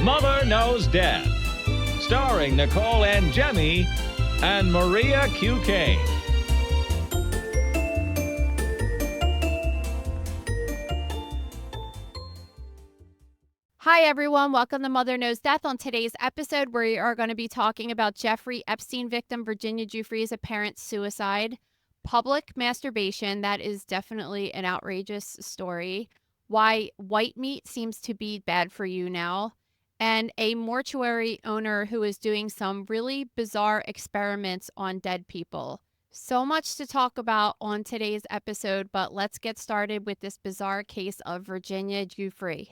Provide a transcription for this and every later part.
Mother Knows Death, starring Nicole and Jemmy and Maria Q. Kane. Hi, everyone. Welcome to Mother Knows Death. On today's episode, we are going to be talking about Jeffrey Epstein victim Virginia Giuffre's apparent suicide, public masturbation, that is definitely an outrageous story, why white meat seems to be bad for you now, and a mortuary owner who is doing some really bizarre experiments on dead people. So much to talk about on today's episode, but let's get started with this bizarre case of Virginia Giuffre.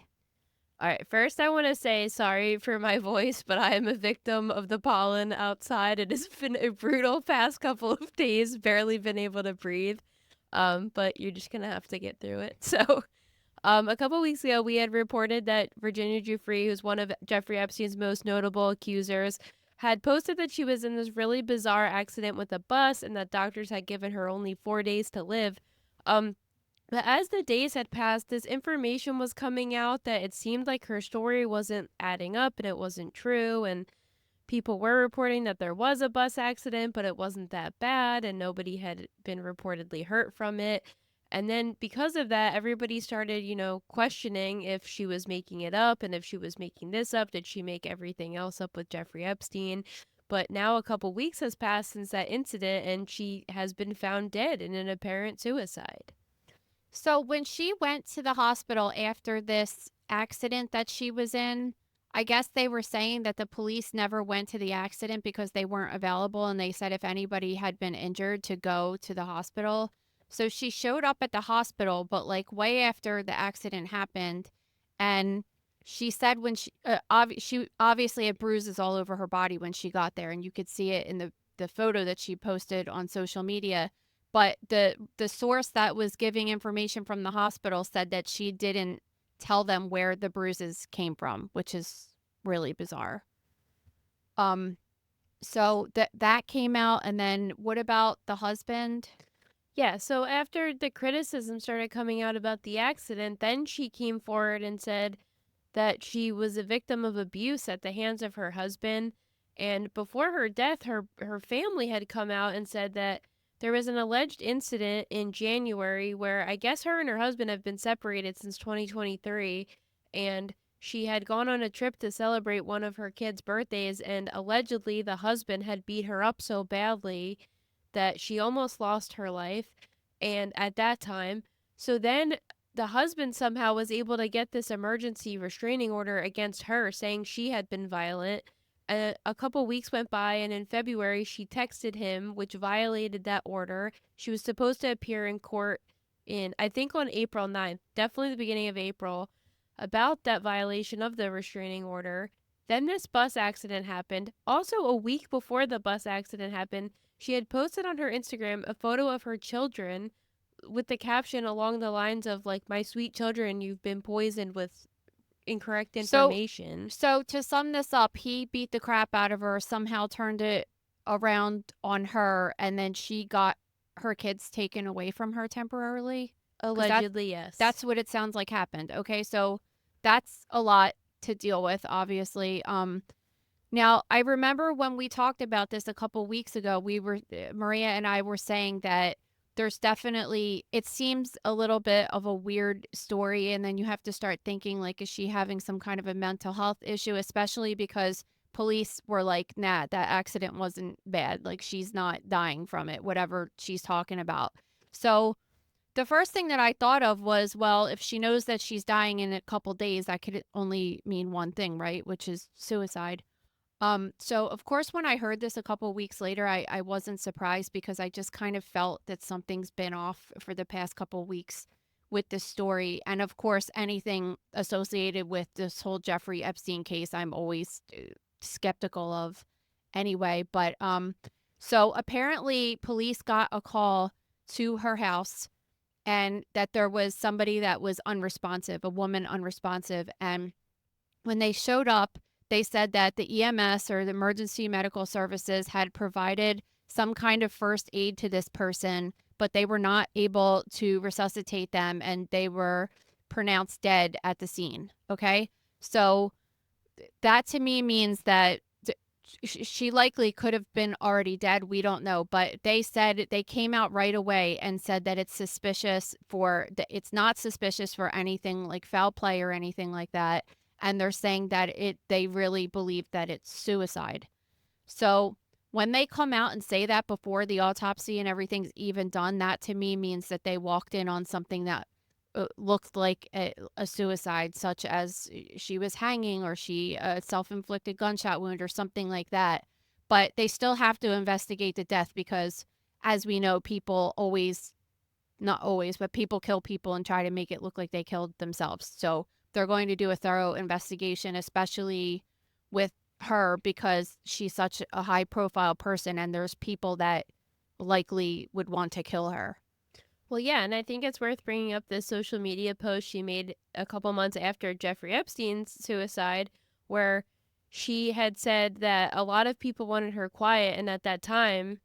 All right, first I want to say sorry for my voice, but I am a victim of the pollen outside. It has been a brutal past couple of days, barely been able to breathe. But you're just going to have to get through it. So, a couple weeks ago, we had reported that Virginia Giuffre, who's one of Jeffrey Epstein's most notable accusers, had posted that she was in this really bizarre accident with a bus and that doctors had given her only 4 days to live. But as the days had passed, this information was coming out that it seemed like her story wasn't adding up and it wasn't true. And people were reporting that there was a bus accident, but it wasn't that bad and nobody had been reportedly hurt from it. And then because of that, everybody started, questioning if she was making it up and if she was making this up. Did she make everything else up with Jeffrey Epstein? But now a couple weeks has passed since that incident and she has been found dead in an apparent suicide. So when she went to the hospital after this accident that she was in, I guess they were saying that the police never went to the accident because they weren't available. And they said if anybody had been injured to go to the hospital. So she showed up at the hospital, but like way after the accident happened. And she said when she obviously had bruises all over her body when she got there. And you could see it in the photo that she posted on social media. But the source that was giving information from the hospital said that she didn't tell them where the bruises came from, which is really bizarre. So that came out. And then what about the husband? Yeah, so after the criticism started coming out about the accident, then she came forward and said that she was a victim of abuse at the hands of her husband. And before her death, her family had come out and said that there was an alleged incident in January where I guess her and her husband have been separated since 2023, and she had gone on a trip to celebrate one of her kids' birthdays, and allegedly the husband had beat her up so badly that she almost lost her life. And at that time, so then the husband somehow was able to get this emergency restraining order against her, saying she had been violent. A couple weeks went by, and in February, she texted him, which violated that order. She was supposed to appear in court I think on April 9th, definitely the beginning of April, about that violation of the restraining order. Then this bus accident happened. Also, a week before the bus accident happened, she had posted on her Instagram a photo of her children with the caption along the lines of, like, "My sweet children, you've been poisoned with incorrect information." So to sum this up, he beat the crap out of her, somehow turned it around on her, and then she got her kids taken away from her temporarily. Allegedly, yes. That's what it sounds like happened. Okay, so that's a lot to deal with, obviously. Now I remember when we talked about this a couple weeks ago, Maria and I were saying that there's definitely, it seems a little bit of a weird story. And then you have to start thinking, like, is she having some kind of a mental health issue, especially because police were like, nah, that accident wasn't bad. Like, she's not dying from it, whatever she's talking about. So the first thing that I thought of was, well, if she knows that she's dying in a couple days, that could only mean one thing, right? Which is suicide. So of course, when I heard this a couple weeks later, I wasn't surprised because I just kind of felt that something's been off for the past couple weeks with this story. And of course, anything associated with this whole Jeffrey Epstein case, I'm always skeptical of anyway. But so apparently police got a call to her house and that there was somebody that was unresponsive, a woman unresponsive. And when they showed up, they said that the EMS or the emergency medical services had provided some kind of first aid to this person, but they were not able to resuscitate them and they were pronounced dead at the scene. Okay. So that to me means that she likely could have been already dead. We don't know, but they came out right away and said that it's suspicious it's not suspicious for anything like foul play or anything like that. And they're saying that they really believe that it's suicide. So when they come out and say that before the autopsy and everything's even done, that to me means that they walked in on something that looked like a suicide, such as she was hanging or she self-inflicted gunshot wound or something like that. But they still have to investigate the death because, as we know, people always, not always, but people kill people and try to make it look like they killed themselves. So they're going to do a thorough investigation, especially with her because she's such a high profile person and there's people that likely would want to kill her. Well, yeah, and I think it's worth bringing up this social media post she made a couple months after Jeffrey Epstein's suicide, where she had said that a lot of people wanted her quiet, and at that time,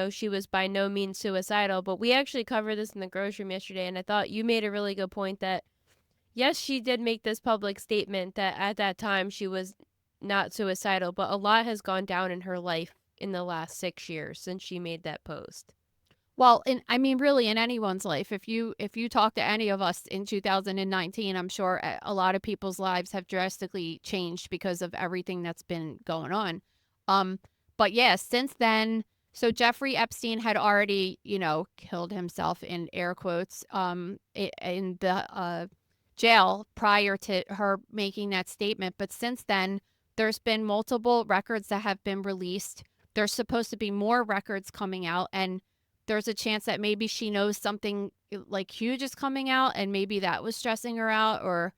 she was by no means suicidal. But we actually covered this in the grocery room yesterday, and I thought you made a really good point that, yes, she did make this public statement that at that time she was not suicidal, but a lot has gone down in her life in the last 6 years since she made that post. Well, really in anyone's life, if you talk to any of us in 2019, I'm sure a lot of people's lives have drastically changed because of everything that's been going on. But yeah, since then, so Jeffrey Epstein had already, killed himself in air quotes, in the jail prior to her making that statement. But since then, there's been multiple records that have been released. There's supposed to be more records coming out, and there's a chance that maybe she knows something like huge is coming out and maybe that was stressing her out or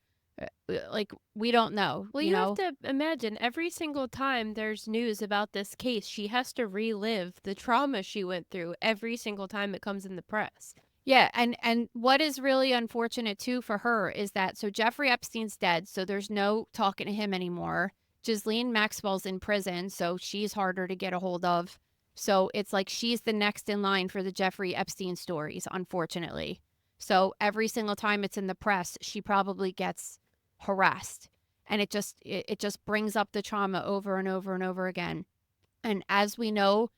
like we don't know. Well, you have to imagine every single time there's news about this case, she has to relive the trauma she went through every single time it comes in the press. Yeah, and what is really unfortunate too for her is that so Jeffrey Epstein's dead, so there's no talking to him anymore. Ghislaine Maxwell's in prison, so she's harder to get a hold of. So it's like she's the next in line for the Jeffrey Epstein stories, unfortunately. So every single time it's in the press, she probably gets harassed. And it just brings up the trauma over and over and over again. And as we know,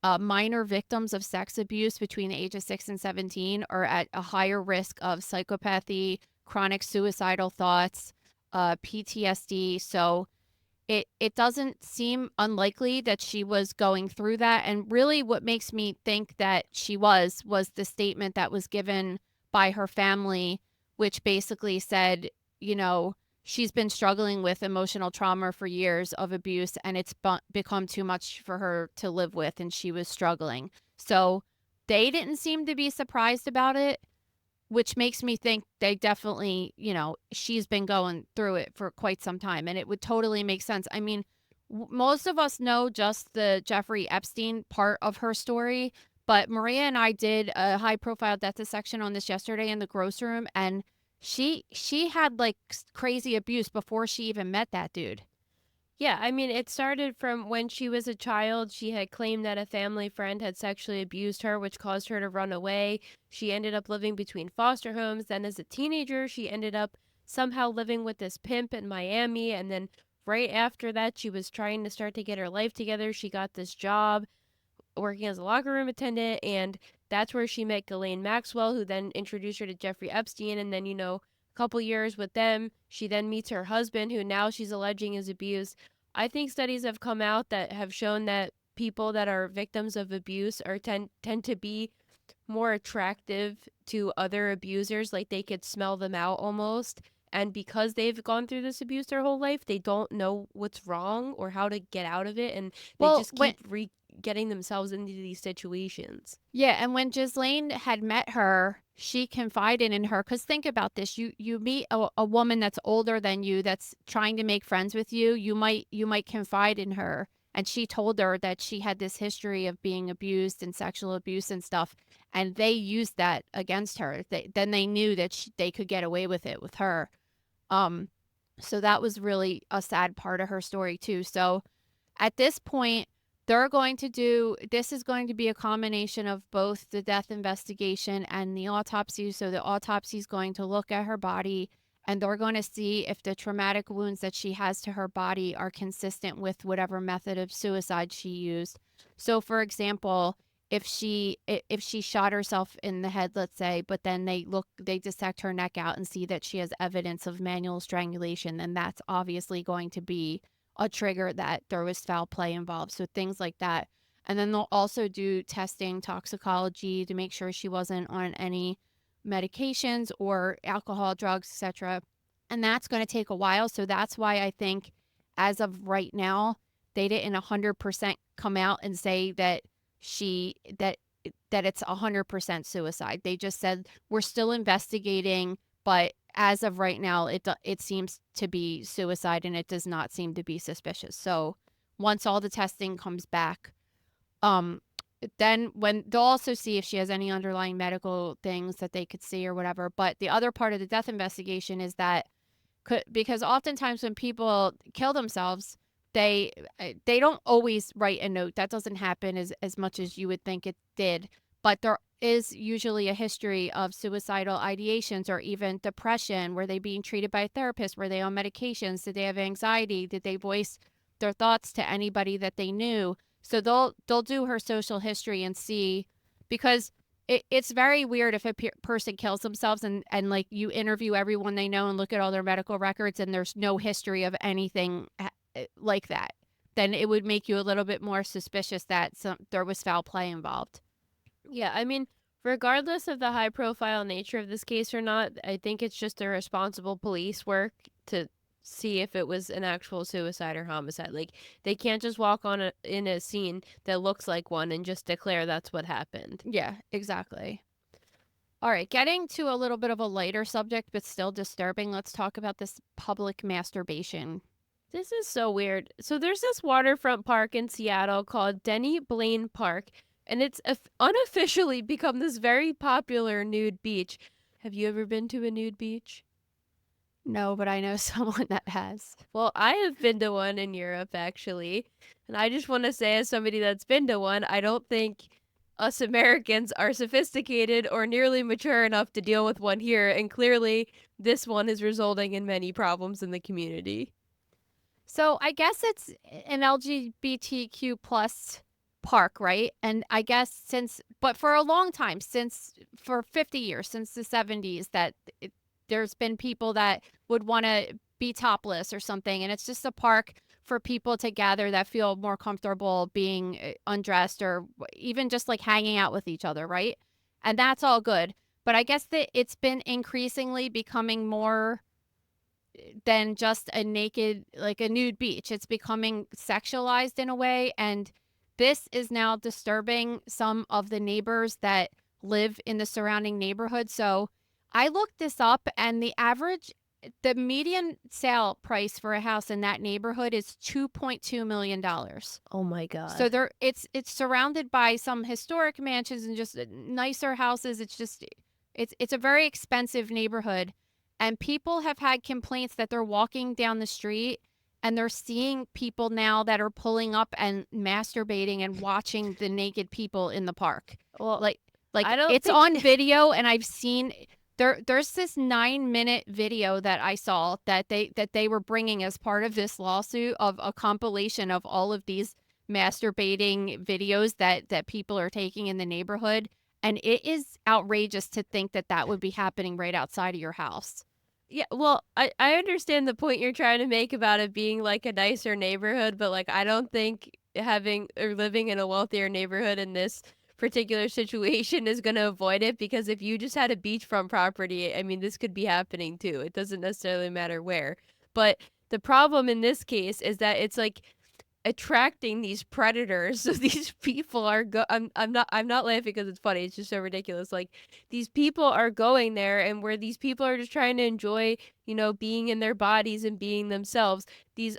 minor victims of sex abuse between the age of 6 and 17 are at a higher risk of psychopathy, chronic suicidal thoughts, PTSD. So it doesn't seem unlikely that she was going through that. And really what makes me think that she was the statement that was given by her family, which basically said, she's been struggling with emotional trauma for years of abuse and it's become too much for her to live with and she was struggling. So they didn't seem to be surprised about it, which makes me think they definitely, she's been going through it for quite some time and it would totally make sense. I mean, most of us know just the Jeffrey Epstein part of her story, but Maria and I did a high profile death dissection on this yesterday in the grocery room and she had like crazy abuse before she even met that dude. Yeah, I mean, it started from when she was a child. She had claimed that a family friend had sexually abused her, which caused her to run away. She ended up living between foster homes. Then as a teenager, she ended up somehow living with this pimp in Miami. And then right after that, she was trying to start to get her life together. She got this job working as a locker room attendant. And that's where she met Ghislaine Maxwell, who then introduced her to Jeffrey Epstein. And then, couple years with them, she then meets her husband, who now she's alleging is abused. I think studies have come out that have shown that people that are victims of abuse tend to be more attractive to other abusers, like they could smell them out almost. And because they've gone through this abuse their whole life, they don't know what's wrong or how to get out of it, and they just keep getting themselves into these situations. Yeah, and when Ghislaine had met her, she confided in her, because think about this, you meet a woman that's older than you that's trying to make friends with you, you might confide in her, and she told her that she had this history of being abused and sexual abuse and stuff, and they used that against her. Then they knew that they could get away with it with her. So that was really a sad part of her story too. So at this point, this is going to be a combination of both the death investigation and the autopsy. So the autopsy is going to look at her body and they're going to see if the traumatic wounds that she has to her body are consistent with whatever method of suicide she used. So, for example, if she shot herself in the head, let's say, but then they dissect her neck out and see that she has evidence of manual strangulation, then that's obviously going to be a trigger that there was foul play involved. So things like that. And then they'll also do testing, toxicology, to make sure she wasn't on any medications or alcohol, drugs, etc. And that's going to take a while. So that's why I think as of right now, they didn't 100% come out and say that that it's 100% suicide. They just said we're still investigating, but as of right now, it seems to be suicide, and it does not seem to be suspicious. So once all the testing comes back, then when they'll also see if she has any underlying medical things that they could see or whatever. But the other part of the death investigation is that because oftentimes when people kill themselves, they don't always write a note. That doesn't happen as much as you would think it did. But there is usually a history of suicidal ideations or even depression. Were they being treated by a therapist? Were they on medications? Did they have anxiety? Did they voice their thoughts to anybody that they knew? So they'll do her social history and see, because it's very weird if a person kills themselves and like you interview everyone they know and look at all their medical records and there's no history of anything like that. Then it would make you a little bit more suspicious that there was foul play involved. Yeah, I mean, regardless of the high profile nature of this case or not, I think it's just a responsible police work to see if it was an actual suicide or homicide. Like, they can't just walk in a scene that looks like one and just declare that's what happened. Yeah, exactly. All right, getting to a little bit of a lighter subject, but still disturbing, let's talk about this public masturbation. This is so weird. So there's this waterfront park in Seattle called Denny Blaine Park, and it's unofficially become this very popular nude beach. Have you ever been to a nude beach? No, but I know someone that has. Well, I have been to one in Europe, actually. And I just want to say, as somebody that's been to one, I don't think us Americans are sophisticated or nearly mature enough to deal with one here. And clearly, this one is resulting in many problems in the community. So I guess it's an LGBTQ plus park, right? And I guess but for a long time, for 50 years, since the 70s, that there's been people that would want to be topless or something. And it's just a park for people to gather that feel more comfortable being undressed or even just like hanging out with each other, right? And that's all good. But I guess that it's been increasingly becoming more than just a naked, like a nude beach. It's becoming sexualized in a way. And this is now disturbing some of the neighbors that live in the surrounding neighborhood. So I looked this up, and the median sale price for a house in that neighborhood is $2.2 million. Oh my God. So it's surrounded by some historic mansions and just nicer houses. It's a very expensive neighborhood. And people have had complaints that they're walking down the street and they're seeing people now that are pulling up and masturbating and watching the naked people in the park. Well, like it's on video, and I've seen there's this 9-minute video that I saw that they were bringing as part of this lawsuit of a compilation of all of these masturbating videos that people are taking in the neighborhood. And it is outrageous to think that would be happening right outside of your house. Yeah, well, I understand the point you're trying to make about it being like a nicer neighborhood, but like I don't think having or living in a wealthier neighborhood in this particular situation is going to avoid it, because if you just had a beachfront property, I mean, this could be happening too. It doesn't necessarily matter where. But the problem in this case is that it's like attracting these predators. So these people are I'm not laughing because it's funny. It's just so ridiculous. Like, these people are going there, and where these people are just trying to enjoy, being in their bodies and being themselves. These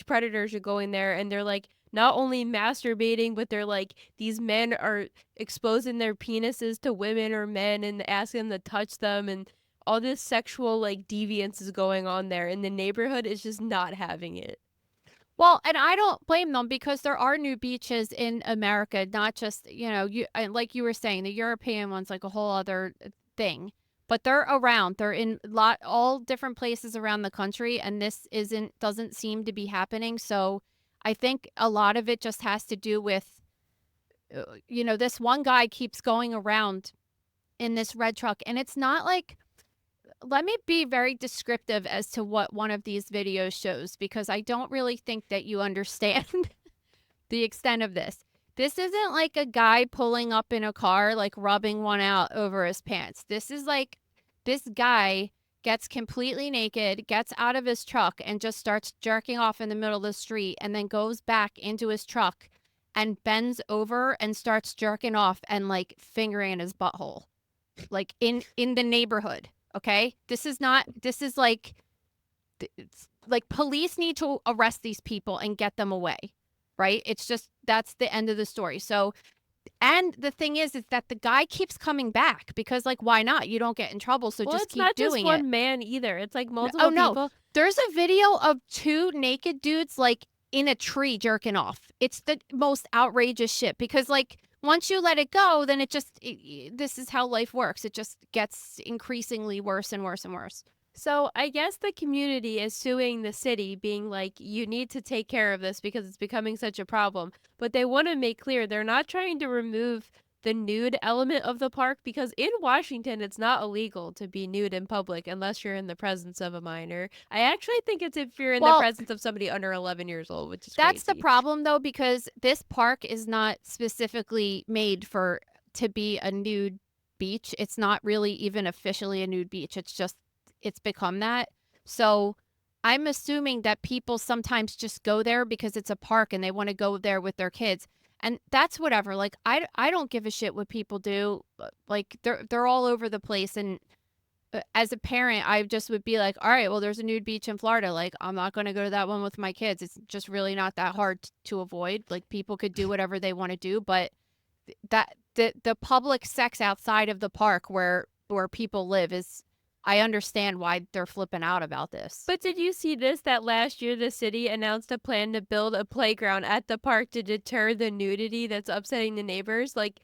predators are going there, and they're like not only masturbating, but they're like, these men are exposing their penises to women or men and asking them to touch them, and all this sexual like deviance is going on there, and the neighborhood is just not having it. Well, and I don't blame them, because there are new beaches in America, not just, like you were saying, the European one's like a whole other thing. but they're around. They're in all different places around the country, and this doesn't seem to be happening. So I think a lot of it just has to do with, this one guy keeps going around in this red truck, and it's not like, let me be very descriptive as to what one of these videos shows, because I don't really think that you understand the extent of this. This isn't like a guy pulling up in a car, like rubbing one out over his pants. This is like, this guy gets completely naked, gets out of his truck, and just starts jerking off in the middle of the street, and then goes back into his truck and bends over and starts jerking off and like fingering his butthole, like in the neighborhood. Okay, this is like, it's like police need to arrest these people and get them away, right? It's just, that's the end of the story. So, and the thing is that the guy keeps coming back because, like, why not? You don't get in trouble, so just keep doing it. It's not just one man either. It's like multiple Oh no, people. there's a video of 2 naked dudes like in a tree jerking off. It's the most outrageous shit because, like, once you let it go, then this is how life works. It just gets increasingly worse and worse and worse. So I guess the community is suing the city, being like, you need to take care of this because it's becoming such a problem. But they want to make clear they're not trying to remove the nude element of the park, because in Washington, it's not illegal to be nude in public unless you're in the presence of a minor. I actually think it's if you're in the presence of somebody under 11 years old, which is That's crazy. the problem, though, because this park is not specifically made to be a nude beach. It's not really even officially a nude beach. It's become that. So I'm assuming that people sometimes just go there because it's a park and they want to go there with their kids. And that's whatever. Like, I don't give a shit what people do. Like, they're all over the place. And as a parent, I just would be like, all right, well, there's a nude beach in Florida. Like, I'm not going to go to that one with my kids. It's just really not that hard to avoid. Like, people could do whatever they want to do. But the public sex outside of the park where people live is, I understand why they're flipping out about this. But did you see this, that last year the city announced a plan to build a playground at the park to deter the nudity that's upsetting the neighbors? Like,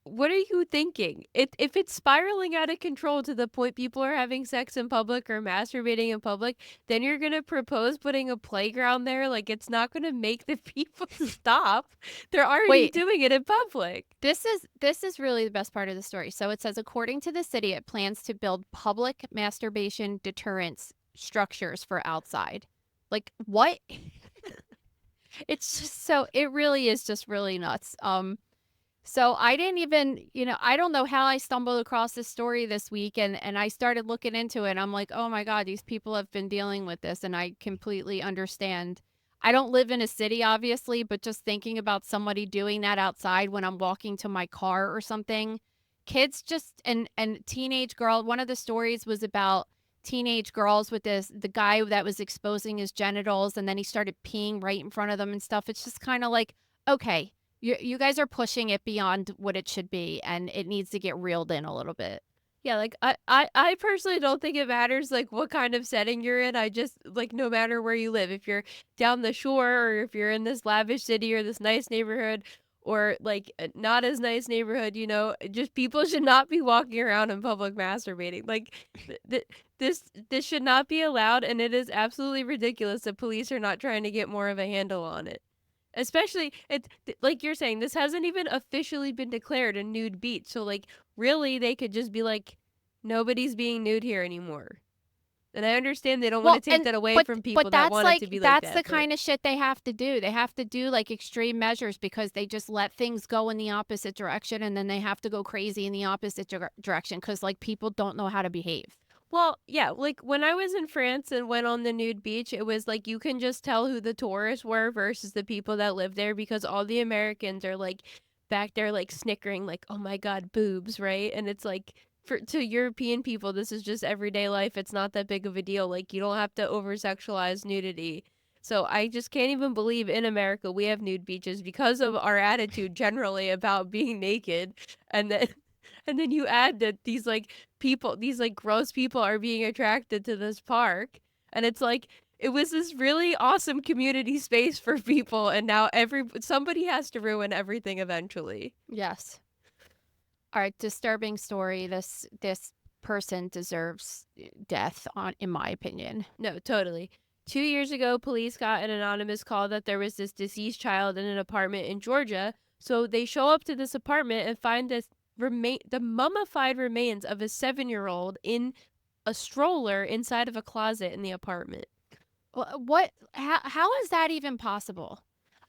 what are you thinking? If it's spiraling out of control to the point people are having sex in public or masturbating in public, then you're going to propose putting a playground there? Like, it's not going to make the people stop. They're already doing it in public. This is really the best part of the story. So it says, according to the city, it plans to build public masturbation deterrence structures for outside. Like, what? It's just it really is just really nuts. So I didn't even, I don't know how I stumbled across this story this week, and I started looking into it. I'm like, oh my God, these people have been dealing with this, and I completely understand. I don't live in a city, obviously, but just thinking about somebody doing that outside when I'm walking to my car or something. Kids just, and teenage girl, one of the stories was about teenage girls with the guy that was exposing his genitals, and then he started peeing right in front of them and stuff. It's just kind of like, okay, you guys are pushing it beyond what it should be, and it needs to get reeled in a little bit. Yeah, like, I personally don't think it matters, like, what kind of setting you're in. I just, like, no matter where you live, if you're down the shore or if you're in this lavish city or this nice neighborhood or, like, not as nice neighborhood, just people should not be walking around in public masturbating. Like, this should not be allowed, and it is absolutely ridiculous that police are not trying to get more of a handle on it. Especially, it's like you're saying, this hasn't even officially been declared a nude beach. So, like, really, they could just be like, nobody's being nude here anymore. And I understand they don't want to take that away from people that want it to be like that. That's the kind of shit they have to do. They have to do, like, extreme measures because they just let things go in the opposite direction, and then they have to go crazy in the opposite direction because, like, people don't know how to behave. Well, yeah, like, when I was in France and went on the nude beach, it was like you can just tell who the tourists were versus the people that live there, because all the Americans are, like, back there, like, snickering, like, oh my God, boobs, right? And it's like, to European people, this is just everyday life. It's not that big of a deal. Like, you don't have to over-sexualize nudity. So I just can't even believe in America we have nude beaches because of our attitude generally about being naked. And then you add that these gross people are being attracted to this park. And it's like, it was this really awesome community space for people. And now somebody has to ruin everything eventually. Yes. All right. Disturbing story. This person deserves death, in my opinion. No, totally. 2 years ago, police got an anonymous call that there was this deceased child in an apartment in Georgia. So they show up to this apartment and find the mummified remains of a 7-year-old in a stroller inside of a closet in the apartment. What? How is that even possible?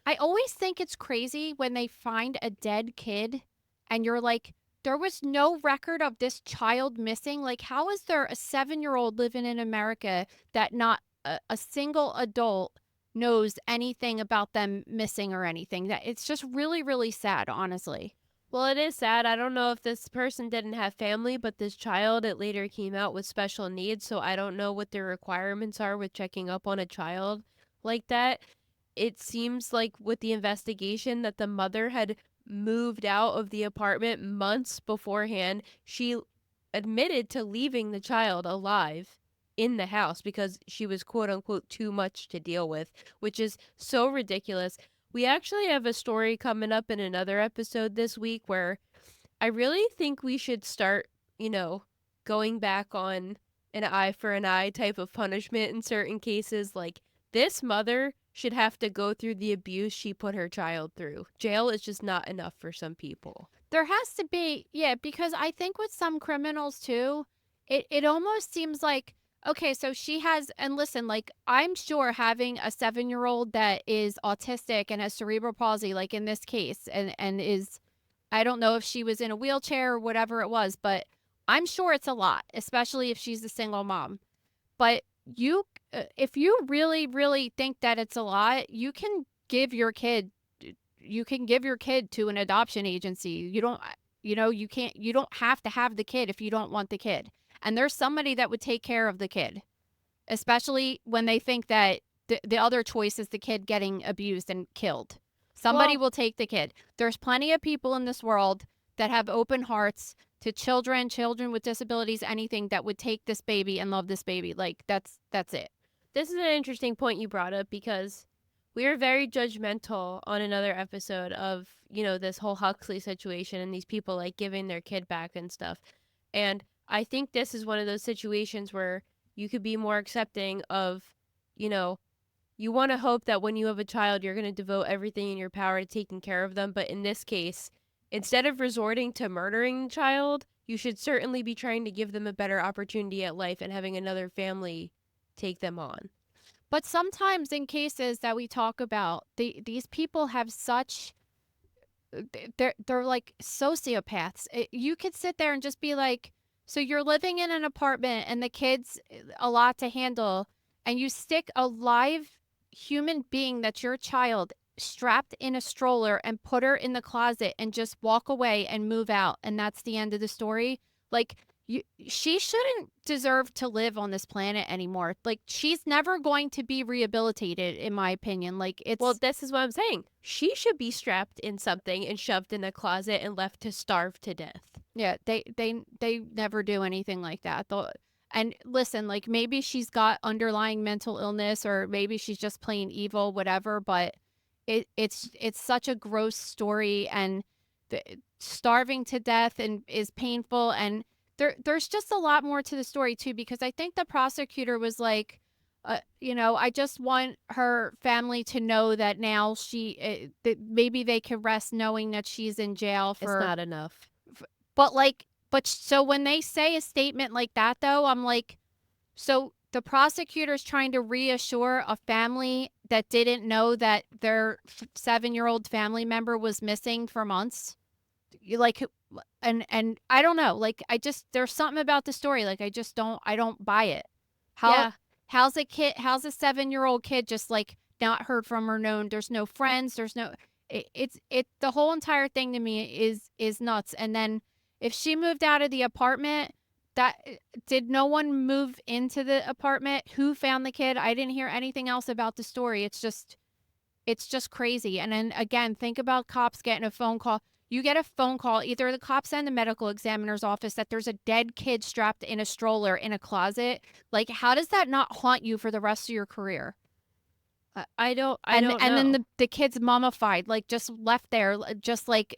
I always think it's crazy when they find a dead kid and you're like, there was no record of this child missing. Like, how is there a 7-year-old living in America that not a single adult knows anything about them missing or anything? That it's just really, really sad, honestly. Well, it is sad. I don't know if this person didn't have family, but this child, it later came out with special needs. So I don't know what their requirements are with checking up on a child like that. It seems like with the investigation that the mother had moved out of the apartment months beforehand. She admitted to leaving the child alive in the house because she was quote unquote too much to deal with, which is so ridiculous. We actually have a story coming up in another episode this week where I really think we should start, going back on an eye for an eye type of punishment in certain cases. Like, this mother should have to go through the abuse she put her child through. Jail is just not enough for some people. There has to be, yeah, because I think with some criminals too, it almost seems like, okay, so she has, and listen, like, I'm sure having a 7-year-old that is autistic and has cerebral palsy, like in this case, and is, I don't know if she was in a wheelchair or whatever it was, but I'm sure it's a lot, especially if she's a single mom. But if you really, really think that it's a lot, you can give your kid to an adoption agency. You don't, you don't have to have the kid if you don't want the kid. And there's somebody that would take care of the kid, especially when they think that the other choice is the kid getting abused and killed. Somebody will take the kid. There's plenty of people in this world that have open hearts to children with disabilities, anything, that would take this baby and love this baby. Like, that's it. This is an interesting point you brought up because we were very judgmental on another episode of, this whole Huxley situation and these people like giving their kid back and stuff. And I think this is one of those situations where you could be more accepting of, you want to hope that when you have a child, you're going to devote everything in your power to taking care of them. But in this case, instead of resorting to murdering the child, you should certainly be trying to give them a better opportunity at life and having another family take them on. But sometimes in cases that we talk about, these people have such, they're like sociopaths. You could sit there and just be like, so you're living in an apartment and the kid's a lot to handle, and you stick a live human being that's your child strapped in a stroller and put her in the closet and just walk away and move out, and that's the end of the story. Like, she shouldn't deserve to live on this planet anymore. Like, she's never going to be rehabilitated, in my opinion. Like, well, this is what I'm saying. She should be strapped in something and shoved in a closet and left to starve to death. Yeah, they never do anything like that. And listen, like, maybe she's got underlying mental illness, or maybe she's just plain evil, whatever. But it's such a gross story, and starving to death and is painful. And there's just a lot more to the story too, because I think the prosecutor was like, I just want her family to know that now that maybe they can rest knowing that she's in jail for. It's not enough. But so when they say a statement like that, though, I'm like, so the prosecutor's trying to reassure a family that didn't know that their 7-year-old family member was missing for months. Like, and I don't know, like, there's something about the story. Like, I don't buy it. How's a 7-year-old kid just like not heard from or known? There's no friends. There's no, the whole entire thing to me is nuts. And then if she moved out of the apartment, did no one move into the apartment? Who found the kid? I didn't hear anything else about the story. It's just crazy. And then again, think about cops getting a phone call. You get a phone call, either the cops and the medical examiner's office, that there's a dead kid strapped in a stroller in a closet. Like, how does that not haunt you for the rest of your career? I don't and then know. the kid's mummified, like just left there, just like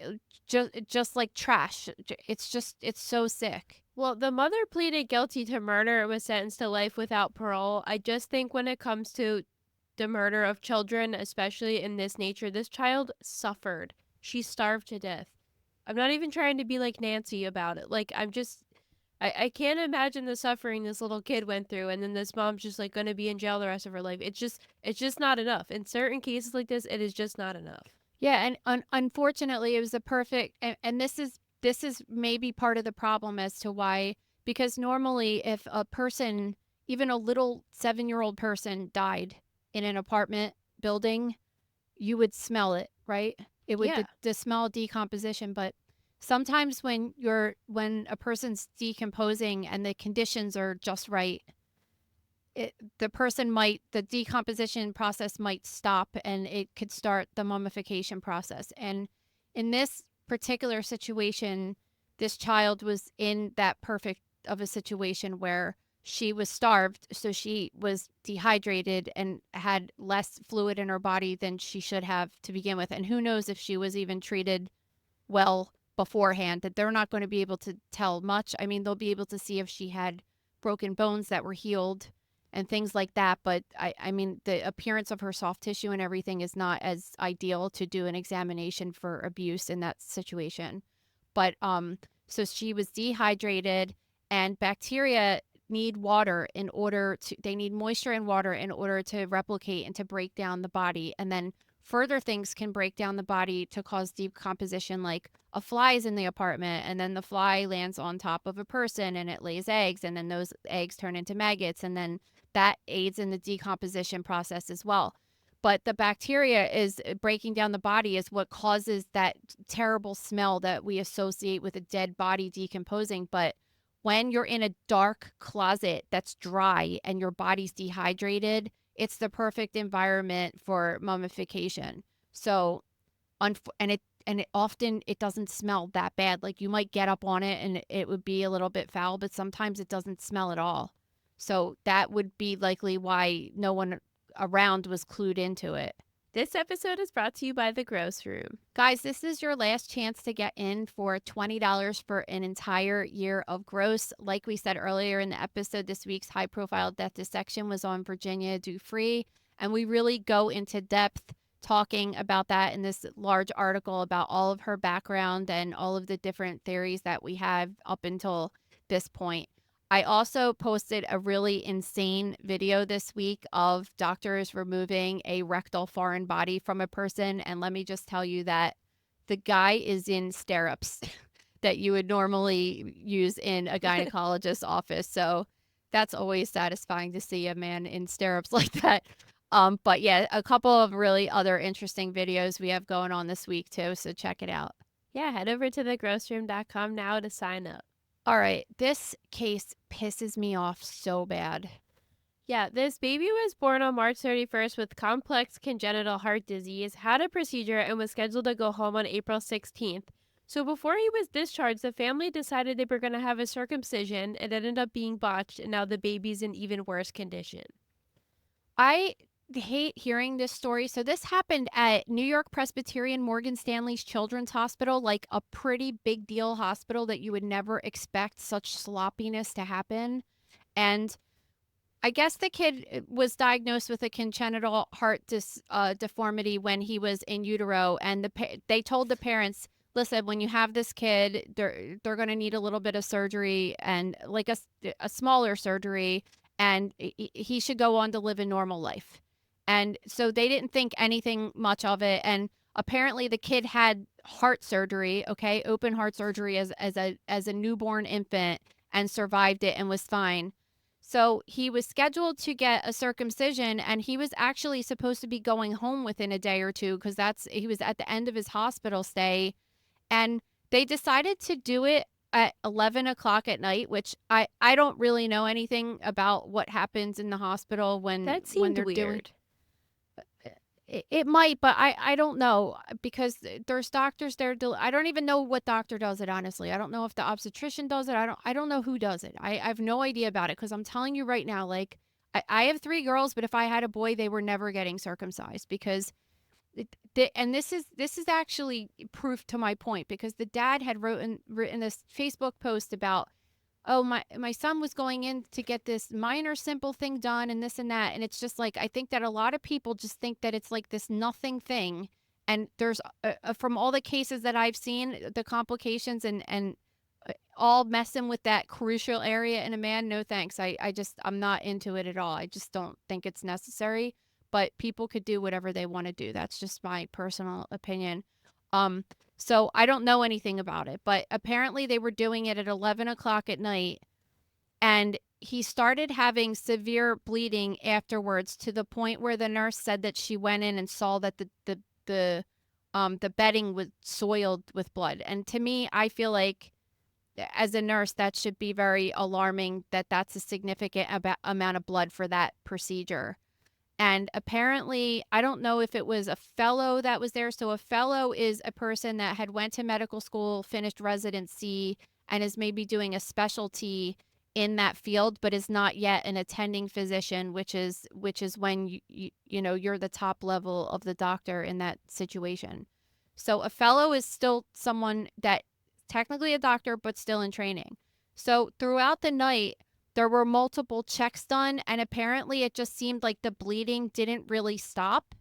trash. It's so sick. Well, the mother pleaded guilty to murder and was sentenced to life without parole. I just think when it comes to the murder of children, especially in this nature, this child suffered. She starved to death. I'm not even trying to be like Nancy about it. Like, I can't imagine the suffering this little kid went through, and then this mom's just like going to be in jail the rest of her life. It's just not enough. In certain cases like this, it is just not enough. Yeah, and unfortunately, it was a perfect, and this is maybe part of the problem as to why, because normally if a person, even a little 7-year-old person died in an apartment building, you would smell it, right? It would Yeah. the smell of decomposition, but sometimes when a person's decomposing and the conditions are just right, the decomposition process might stop and it could start the mummification process. And in this particular situation, this child was in that perfect of a situation where she was starved, so she was dehydrated and had less fluid in her body than she should have to begin with. And who knows if she was even treated well beforehand, that they're not going to be able to tell much. I mean, they'll be able to see if she had broken bones that were healed and things like that. But I mean, the appearance of her soft tissue and everything is not as ideal to do an examination for abuse in that situation. But so she was dehydrated, and bacteria need water in order to, they need moisture and water in order to replicate and to break down the body. And then further things can break down the body to cause decomposition, like a fly is in the apartment, and then the fly lands on top of a person and it lays eggs, and then those eggs turn into maggots, and then that aids in the decomposition process as well. But the bacteria is breaking down the body is what causes that terrible smell that we associate with a dead body decomposing. But when you're in a dark closet that's dry and your body's dehydrated, it's the perfect environment for mummification. So, and it often it doesn't smell that bad. Like you might get up on it and it would be a little bit foul, but sometimes it doesn't smell at all. So that would be likely why no one around was clued into it. This episode is brought to you by The Gross Room. Guys, this is your last chance to get in for $20 for an entire year of gross. Like we said earlier in the episode, this week's high profile death dissection was on Virginia Giuffre, and we really go into depth talking about that in this large article about all of her background and all of the different theories that we have up until this point. I also posted a really insane video this week of doctors removing a rectal foreign body from a person. And let me just tell you that the guy is in stirrups that you would normally use in a gynecologist's office. So that's always satisfying to see a man in stirrups like that. But yeah, a couple of really other interesting videos we have going on this week too. So check it out. Yeah, head over to thegrossroom.com now to sign up. All right, this case pisses me off so bad. Yeah, this baby was born on March 31st with complex congenital heart disease, had a procedure, and was scheduled to go home on April 16th. So before he was discharged, the family decided they were going to have a circumcision. It ended up being botched, and now the baby's in even worse condition. I hate hearing this story. So this happened at New York Presbyterian Morgan Stanley's Children's Hospital, like a pretty big deal hospital that you would never expect such sloppiness to happen. And I guess the kid was diagnosed with a congenital heart deformity when he was in utero, and they told the parents, listen, when you have this kid, they're going to need a little bit of surgery, and like a smaller surgery, and he should go on to live a normal life. And so they didn't think anything much of it. And apparently the kid had heart surgery, okay, open heart surgery as a newborn infant, and survived it and was fine. So he was scheduled to get a circumcision, and he was actually supposed to be going home within a day or two because he was at the end of his hospital stay. And they decided to do it at 11 o'clock at night, which I don't really know anything about what happens in the hospital when they're weird. doing. It might, but I don't know because there's doctors there. I don't even know what doctor does it, honestly. I don't know if the obstetrician does it. I don't know who does it. I have no idea about it because I'm telling you right now, like, I have 3 girls, but if I had a boy, they were never getting circumcised because and this is actually proof to my point, because the dad had written this Facebook post about, oh, my son was going in to get this minor simple thing done and this and that, and it's just like, I think that a lot of people just think that it's like this nothing thing, and there's from all the cases that I've seen, the complications and all messing with that crucial area in a man. No thanks. I'm not into it at all. I just don't think it's necessary, but people could do whatever they want to do. That's just my personal opinion. So I don't know anything about it, but apparently they were doing it at 11 o'clock at night, and he started having severe bleeding afterwards, to the point where the nurse said that she went in and saw that the bedding was soiled with blood. And to me, I feel like as a nurse, that should be very alarming, that that's a significant amount of blood for that procedure. And apparently, I don't know if it was a fellow that was there. So a fellow is a person that had went to medical school, finished residency, and is maybe doing a specialty in that field, but is not yet an attending physician, which is when you know, you're the top level of the doctor in that situation. So a fellow is still someone that technically a doctor, but still in training. So throughout the night, there were multiple checks done, and apparently it just seemed like the bleeding didn't really stop,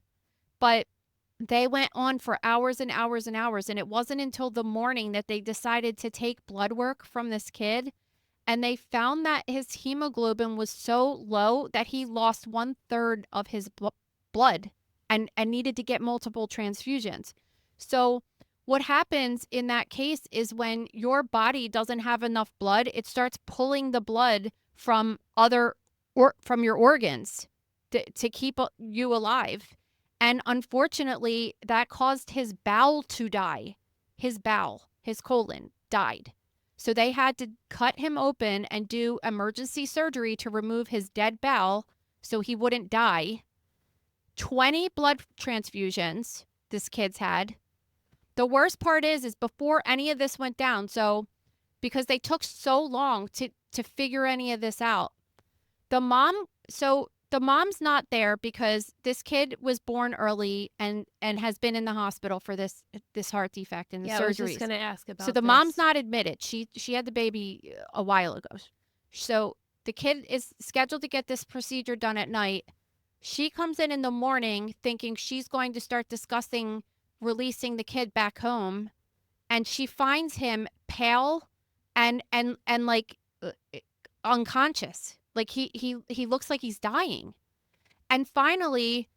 but they went on for hours and hours and hours, and it wasn't until the morning that they decided to take blood work from this kid, and they found that his hemoglobin was so low that he lost 1/3 of his blood and needed to get multiple transfusions. So what happens in that case is, when your body doesn't have enough blood, it starts pulling the blood from from your organs to keep you alive. And unfortunately, that caused his bowel to die. His colon died. So they had to cut him open and do emergency surgery to remove his dead bowel so he wouldn't die. 20 blood transfusions this kid's had. The worst part is before any of this went down, so because they took so long to figure any of this out, the mom's not there because this kid was born early and has been in the hospital for this heart defect and the Yeah, I was just surgeries. gonna ask about So the this. mom's not admitted. She had the baby a while ago. So the kid is scheduled to get this procedure done at night. She comes in the morning thinking she's going to start discussing releasing the kid back home, and she finds him pale and like unconscious. Like he looks like he's dying. And finally,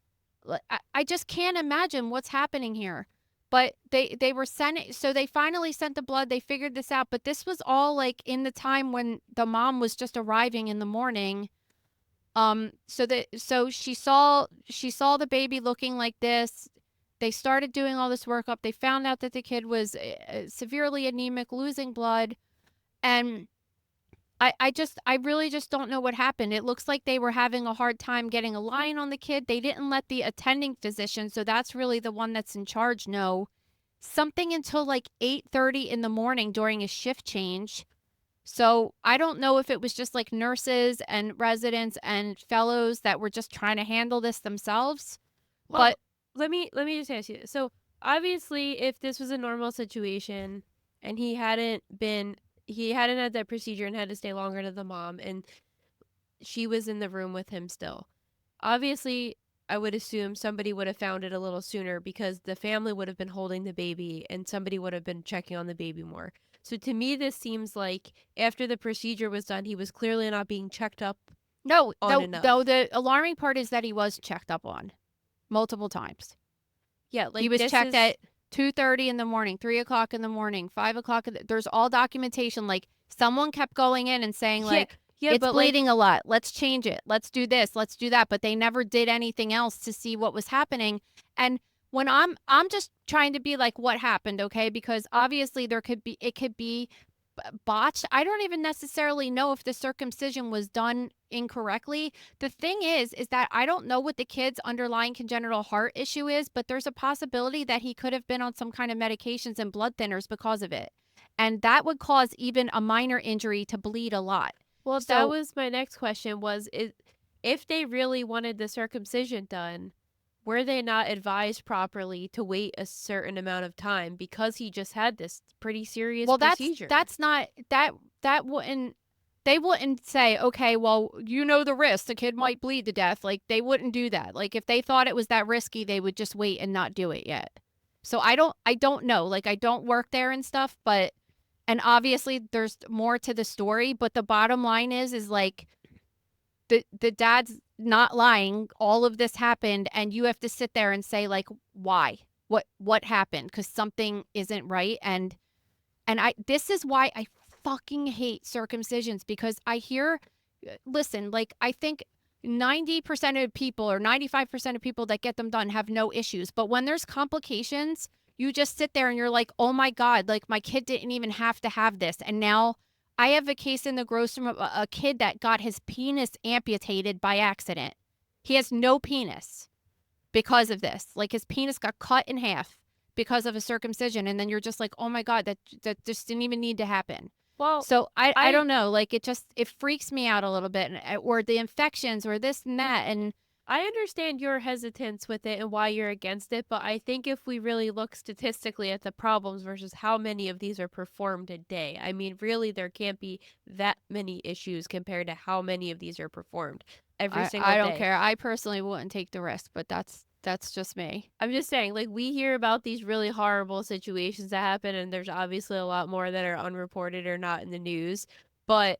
I just can't imagine what's happening here. But they were sending, so they finally sent the blood. They figured this out, but this was all like in the time when the mom was just arriving in the morning. So she saw the baby looking like this. They started doing all this workup. They found out that the kid was severely anemic, losing blood. And I really just don't know what happened. It looks like they were having a hard time getting a line on the kid. They didn't let the attending physician, so that's really the one that's in charge, know something until like 8:30 in the morning during a shift change. So I don't know if it was just like nurses and residents and fellows that were just trying to handle this themselves. Well, But let me just ask you. So obviously, if this was a normal situation and he hadn't had that procedure and had to stay longer to the mom, and she was in the room with him still, obviously I would assume somebody would have found it a little sooner because the family would have been holding the baby and somebody would have been checking on the baby more. So to me, this seems like after the procedure was done, he was clearly not being checked up no, on enough. though the alarming part is that he was checked up on multiple times. Yeah, like He was this checked is- at 2:30 in the morning, 3 o'clock in the morning, 5 o'clock. There's all documentation. Like someone kept going in and saying like, it's but bleeding a lot. Let's change it. Let's do this. Let's do that. But they never did anything else to see what was happening. And when I'm just trying to be like, what happened, okay? Because obviously it could be botched. I don't even necessarily know if the circumcision was done incorrectly. The thing is that I don't know what the kid's underlying congenital heart issue is, but there's a possibility that he could have been on some kind of medications and blood thinners because of it. And that would cause even a minor injury to bleed a lot. Well, So- that was my next question. Was if they really wanted the circumcision done, were they not advised properly to wait a certain amount of time because he just had this pretty serious Well, procedure? that's not that wouldn't they wouldn't say, okay, well, you know the risk, the kid might bleed to death. Like they wouldn't do that. Like if they thought it was that risky, they would just wait and not do it yet. So I don't know. Like I don't work there and stuff, but and obviously there's more to the story, but the bottom line is like the dad's not lying. All of this happened and you have to sit there and say like why? What happened? Cuz something isn't right and I this is why I fucking hate circumcisions because I hear listen, like I think 90% of people or 95% of people that get them done have no issues. But when there's complications, you just sit there and you're like, oh my God, like my kid didn't even have to have this. And now I have a case in the grocery room of a kid that got his penis amputated by accident. He has no penis because of this. Like his penis got cut in half because of a circumcision. And then you're just like, oh my God, that just didn't even need to happen. Well, So I don't know, like it freaks me out a little bit, or the infections, or this and that, and I understand your hesitance with it and why you're against it, but I think if we really look statistically at the problems versus how many of these are performed a day, I mean, really, there can't be that many issues compared to how many of these are performed every single day. I don't care. I personally wouldn't take the risk, but that's just me. I'm just saying, like, we hear about these really horrible situations that happen, and there's obviously a lot more that are unreported or not in the news, but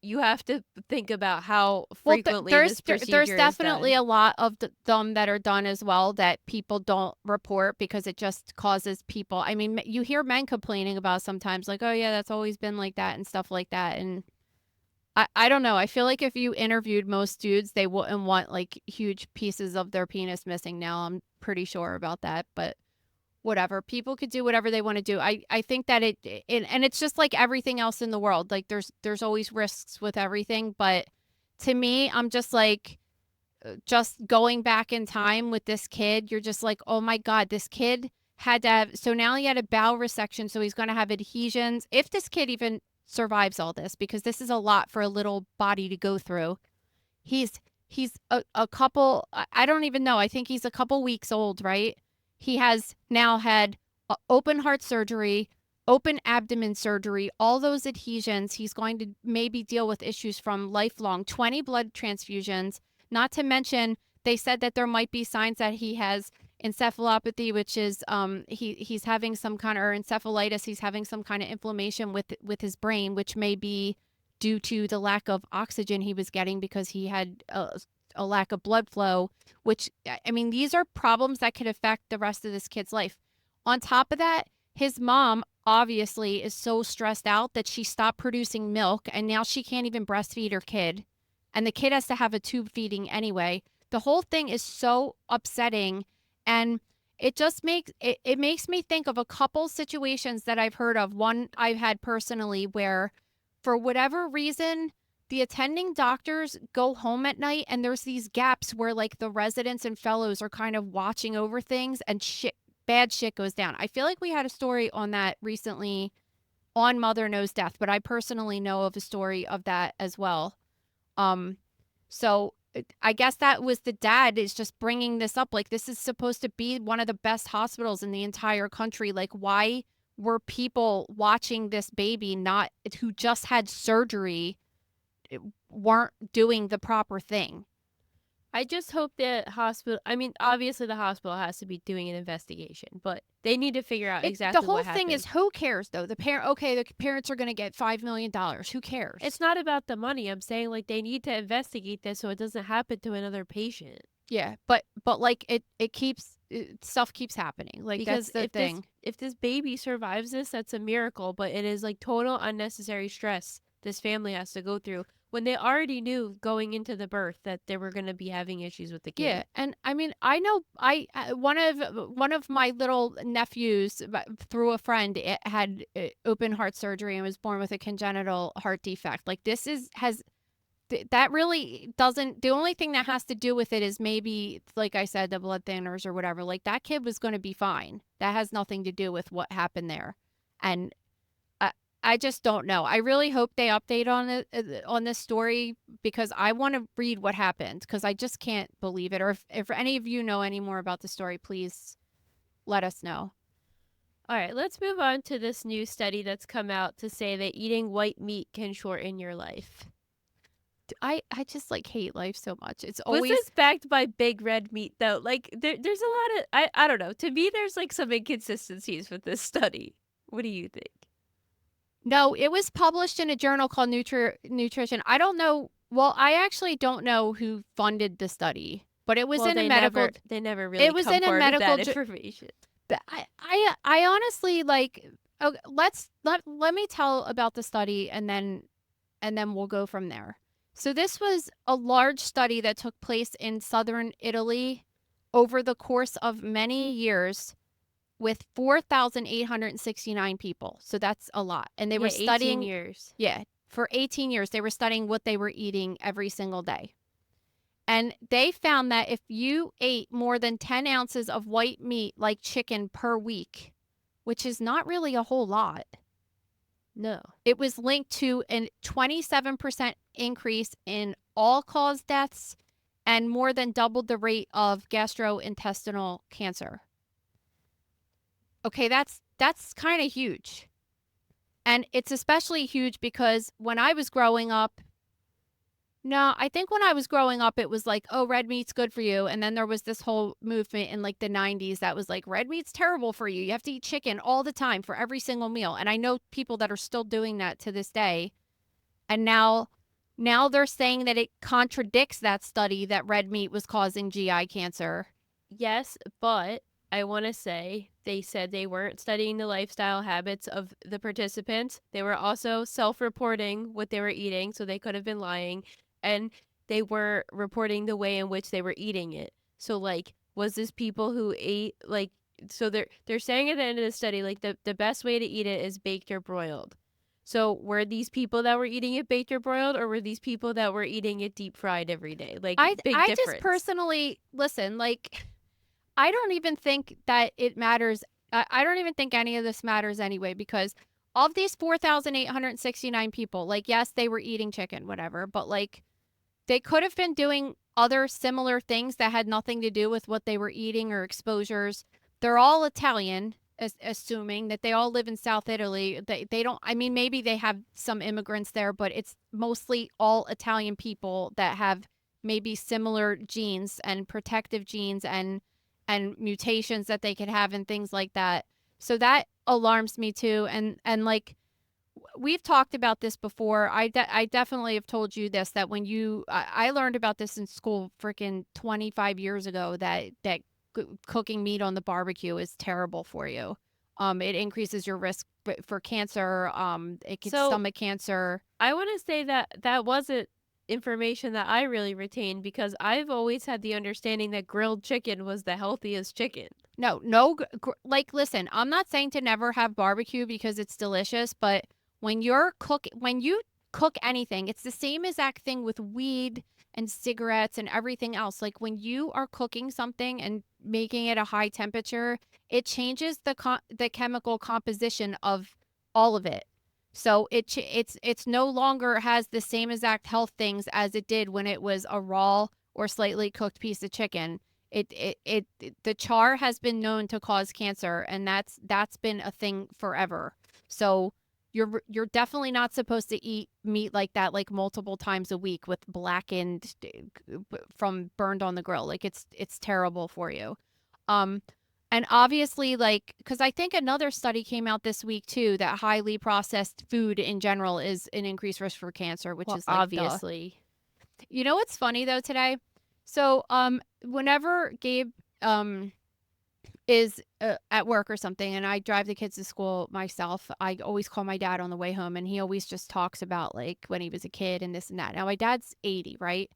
you have to think about how frequently this procedure there's is definitely done. a lot of them that are done as well that people don't report because it just causes people. I mean, you hear men complaining about sometimes like, oh yeah, that's always been like that and stuff like that, and I don't know. I feel like if you interviewed most dudes, they wouldn't want like huge pieces of their penis missing now. I'm pretty sure about that, but whatever. People could do whatever they want to do. I think that it and it's just like everything else in the world. Like there's always risks with everything, but to me, I'm just like just going back in time with this kid, you're just like, "Oh my God, this kid had to have so now he had a bowel resection, so he's going to have adhesions. If this kid even survives all this because this is a lot for a little body to go through. He's a couple I don't even know. I think he's a couple weeks old, right? He has now had open heart surgery, open abdomen surgery, all those adhesions. He's going to maybe deal with issues from lifelong, 20 blood transfusions, not to mention they said that there might be signs that he has encephalopathy, which is he's having some kind of or encephalitis, he's having some kind of inflammation with his brain, which may be due to the lack of oxygen he was getting because he had a lack of blood flow, which I mean, these are problems that could affect the rest of this kid's life. On top of that, his mom obviously is so stressed out that she stopped producing milk and now she can't even breastfeed her kid. And the kid has to have a tube feeding anyway. The whole thing is so upsetting and it just it makes me think of a couple situations that I've heard of. One I've had personally where for whatever reason the attending doctors go home at night and there's these gaps where like the residents and fellows are kind of watching over things and bad shit goes down. I feel like we had a story on that recently on Mother Knows Death, but I personally know of a story of that as well. So I guess that was the dad is just bringing this up. Like this is supposed to be one of the best hospitals in the entire country. Like why were people watching this baby not who just had surgery weren't doing the proper thing? I just hope that I mean, obviously the hospital has to be doing an investigation, but they need to figure out exactly the whole what thing happened. is who cares though? The parents are going to get $5 million. Who cares? It's not about the money. I'm saying like they need to investigate this so it doesn't happen to another patient. Yeah, but like it keeps stuff keeps happening. Like Because that's the thing. if this baby survives this, that's a miracle, but it is like total unnecessary stress this family has to go through when they already knew going into the birth that they were going to be having issues with the kid. Yeah, and I mean, I know one of my little nephews through a friend had open heart surgery and was born with a congenital heart defect. Like this that really doesn't. The only thing that has to do with it is maybe, like I said, the blood thinners or whatever. Like that kid was going to be fine. That has nothing to do with what happened there, and I just don't know. I really hope they update on it on this story because I want to read what happened because I just can't believe it. Or if any of you know any more about the story, please let us know. All right, let's move on to this new study that's come out to say that eating white meat can shorten your life. I just like hate life so much. It's Was always this backed by big red meat though? Like there's a lot of I don't know. To me, there's like some inconsistencies with this study. What do you think? no. It was published in a journal called Nutrition. I don't know. Well, I actually don't know who funded the study, but it was Well, in a they medical. they never really It was come in a forward with medical. that information. I honestly like. Okay, let me tell about the study and then we'll go from there. So this was a large study that took place in southern Italy over the course of many years with 4,869 people. So that's a lot. And they were 18 studying years. Yeah, for 18 years they were studying what they were eating every single day. And they found that if you ate more than 10 ounces of white meat like chicken per week, which is not really a whole lot, No. it was linked to a 27% increase in all-cause deaths and more than doubled the rate of gastrointestinal cancer. Okay, that's kind of huge. And it's especially huge because when I was growing up, no, I think when I was growing up, it was like, oh, red meat's good for you. And then there was this whole movement in like the 90s that was like, red meat's terrible for you. You have to eat chicken all the time for every single meal. And I know people that are still doing that to this day. And now they're saying that it contradicts that study that red meat was causing GI cancer. Yes, but I want to say they said they weren't studying the lifestyle habits of the participants. They were also self-reporting what they were eating, so they could have been lying. And they were reporting the way in which they were eating it. So like, was this people who ate like, so they're saying at the end of the study, like the best way to eat it is baked or broiled. So were these people that were eating it baked or broiled, or were these people that were eating it deep fried every day? Like, big I difference. just personally, listen, like, I don't even think that it matters. I don't even think any of this matters anyway, because of these 4,869 people, like, yes, they were eating chicken, whatever, but like, they could have been doing other similar things that had nothing to do with what they were eating or exposures. They're all Italian, assuming that they all live in South Italy. They don't, I mean, maybe they have some immigrants there, but it's mostly all Italian people that have maybe similar genes and protective genes and mutations that they could have and things like that. So that alarms me too. And like, we've talked about this before. I definitely have told you this, that when I learned about this in school freaking 25 years ago, that cooking meat on the barbecue is terrible for you. It increases your risk for cancer. It gets stomach cancer. I want to say that wasn't information that I really retained, because I've always had the understanding that grilled chicken was the healthiest chicken. No, like, listen, I'm not saying to never have barbecue because it's delicious, but when you cook anything, it's the same exact thing with weed and cigarettes and everything else. Like, when you are cooking something and making it a high temperature, it changes the chemical composition of all of it. So it's no longer has the same exact health things as it did when it was a raw or slightly cooked piece of chicken. The char has been known to cause cancer, and that's been a thing forever. So you're definitely not supposed to eat meat like that, like multiple times a week with blackened from burned on the grill. Like, it's terrible for you. And obviously, like, because I think another study came out this week too, that highly processed food in general is an increased risk for cancer, which is like, obviously. You know what's funny though today? So whenever Gabe is at work or something and I drive the kids to school myself, I always call my dad on the way home, and he always just talks about like when he was a kid and this and that. Now my dad's 80, right?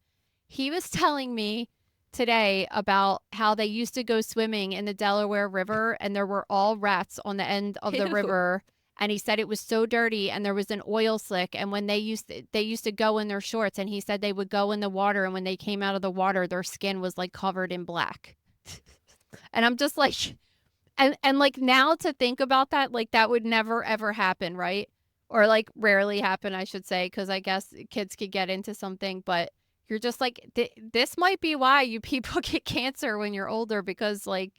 He was telling me today about how they used to go swimming in the Delaware River and there were all rats on the end of the Ew. river, and he said it was so dirty and there was an oil slick, and when they used to go in their shorts, and he said they would go in the water, and when they came out of the water their skin was like covered in black. And I'm just like, and like, now to think about that, like, that would never ever happen, right? or like rarely happen, I should say, because I guess kids could get into something, but you're just like, this might be why you people get cancer when you're older because like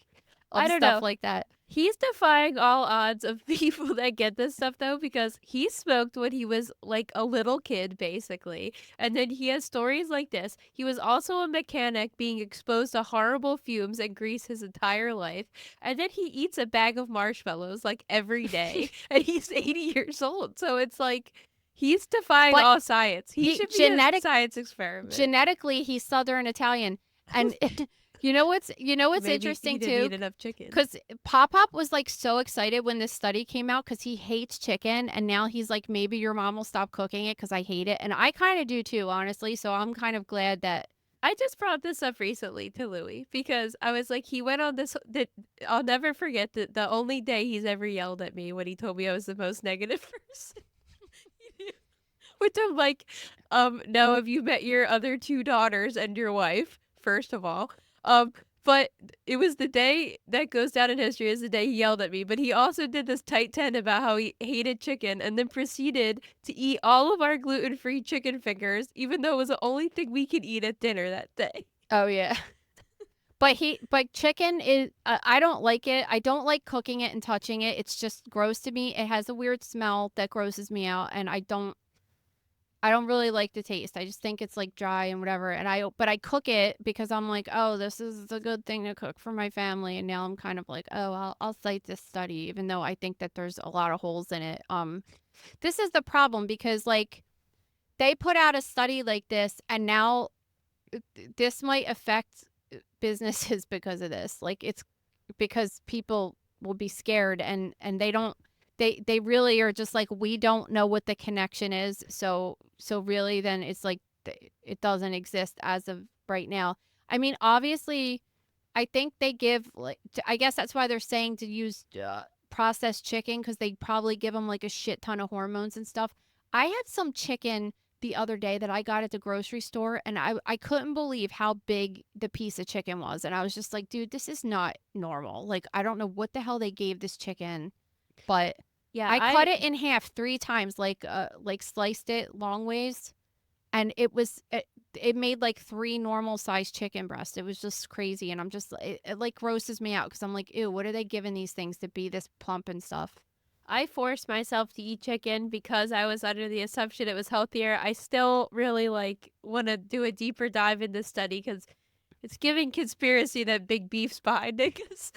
I of don't stuff know. like that. He's defying all odds of people that get this stuff though, because he smoked when he was like a little kid, basically. And then he has stories like this. He was also a mechanic being exposed to horrible fumes and grease his entire life. And then he eats a bag of marshmallows like every day. And he's 80 years old. So it's like he's defying But all science. He he should be a science experiment. genetically he's Southern Italian, and you know what's Maybe interesting he didn't too. eat enough chicken. Because Pop Pop was like so excited when this study came out because he hates chicken. And now he's like, maybe your mom will stop cooking it because I hate it. And I kind of do too, honestly. So I'm kind of glad that. I just brought this up recently to Louis because I was like, he went on this. I'll never forget the only day he's ever yelled at me when he told me I was the most negative person. Which I'm like, now have you met your other two daughters and your wife, first of all? But it was the day that goes down in history as the day he yelled at me. But he also did this tight 10 about how he hated chicken and then proceeded to eat all of our gluten-free chicken fingers, even though it was the only thing we could eat at dinner that day. Oh, yeah. But chicken is, I don't like it. I don't like cooking it and touching it. It's just gross to me. It has a weird smell that grosses me out. And I don't really like the taste. I just think it's like dry and whatever. But I cook it because I'm like, oh, this is a good thing to cook for my family. And now I'm kind of like, oh, I'll cite this study, even though I think that there's a lot of holes in it. This is the problem because like they put out a study like this, and now this might affect businesses because of this. Like it's because people will be scared and they don't. They really are just like, we don't know what the connection is. So really then it's like it doesn't exist as of right now. I mean, obviously, I think they give like, I guess that's why they're saying to use processed chicken because they probably give them like a shit ton of hormones and stuff. I had some chicken the other day that I got at the grocery store, and I couldn't believe how big the piece of chicken was. And I was just like, dude, this is not normal. Like, I don't know what the hell they gave this chicken, but Yeah, I cut it in half 3 times, like sliced it long ways, and it made like 3 normal sized chicken breasts. It was just crazy, and I'm just it like grosses me out because I'm like, ew, what are they giving these things to be this plump and stuff? I forced myself to eat chicken because I was under the assumption it was healthier. I still really like want to do a deeper dive in this study because it's giving conspiracy that big beef's behind it. Because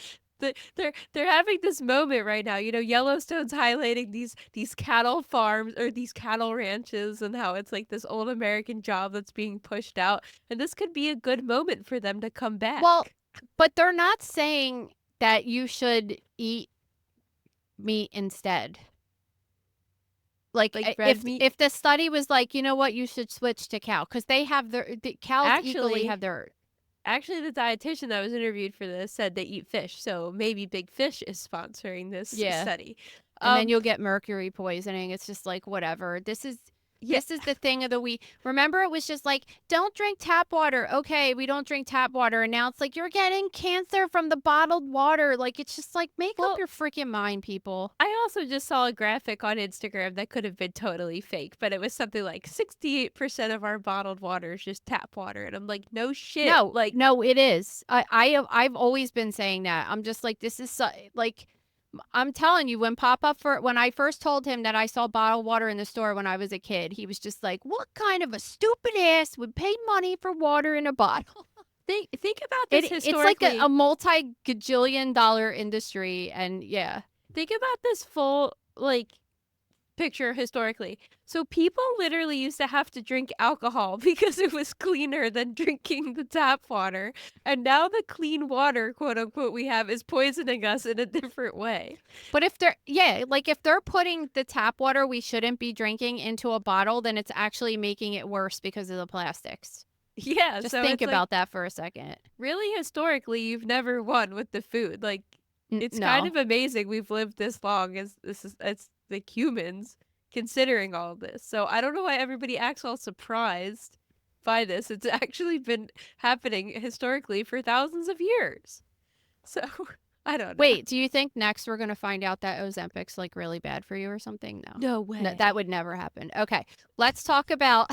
they're having this moment right now. You know, Yellowstone's highlighting these cattle farms or these cattle ranches and how it's like this old American job that's being pushed out. And this could be a good moment for them to come back. Well, but they're not saying that you should eat meat instead. Like red meat? if the study was like, you know what, you should switch to cow because they have the cows equally have their. Actually, the dietitian that was interviewed for this said they eat fish, so maybe Big Fish is sponsoring this study. And then you'll get mercury poisoning. It's just like, whatever. This is the thing of the week. Remember, it was just like, don't drink tap water. Okay, we don't drink tap water. And now it's like, you're getting cancer from the bottled water. Like, it's just like, make up your freaking mind, people. I also just saw a graphic on Instagram that could have been totally fake, but it was something like 68% of our bottled water is just tap water. And I'm like, no shit. No, it is. I've always been saying that. I'm just like, this is like, I'm telling you, when I first told him that I saw bottled water in the store when I was a kid, he was just like, what kind of a stupid ass would pay money for water in a bottle? Think about this historically. It's like a multi-gajillion dollar industry, and yeah. Think about this full, like, picture historically. So people literally used to have to drink alcohol because it was cleaner than drinking the tap water. And now the clean water, quote unquote, we have is poisoning us in a different way. But if they're putting the tap water we shouldn't be drinking into a bottle, then it's actually making it worse because of the plastics. Yeah. Just think about that for a second. Really, historically, you've never won with the food. Like, it's kind of amazing we've lived this long as like humans, considering all of this. So I don't know why everybody acts all surprised by this. It's actually been happening historically for thousands of years. So I don't know. Wait, do you think next we're gonna find out that Ozempic's like really bad for you or something? No. No way. No, that would never happen. Okay, let's talk about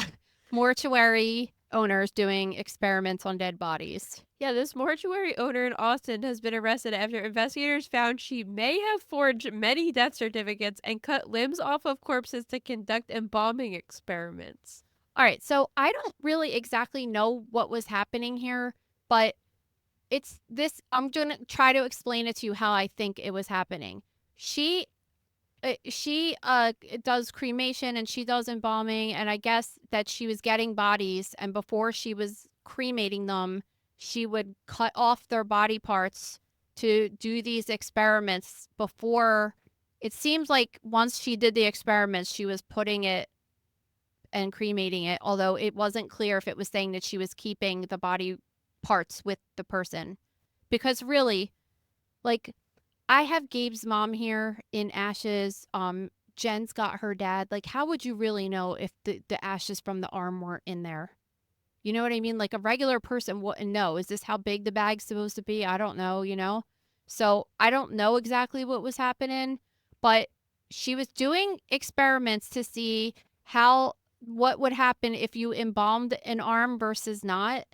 mortuary owners doing experiments on dead bodies. Yeah, this mortuary owner in Austin has been arrested after investigators found she may have forged many death certificates and cut limbs off of corpses to conduct embalming experiments. All right, so I don't really exactly know what was happening here, but it's this. I'm gonna try to explain it to you how I think it was happening. She does cremation and she does embalming, and I guess that she was getting bodies, and before she was cremating them, she would cut off their body parts to do these experiments before. It seems like once she did the experiments, she was putting it and cremating it, although it wasn't clear if it was saying that she was keeping the body parts with the person. Because really, like, I have Gabe's mom here in ashes. Jen's got her dad. Like, how would you really know if the ashes from the arm weren't in there? You know what I mean? Like, a regular person wouldn't know. Is this how big the bag's supposed to be? I don't know, you know? So I don't know exactly what was happening, but she was doing experiments to see what would happen if you embalmed an arm versus not.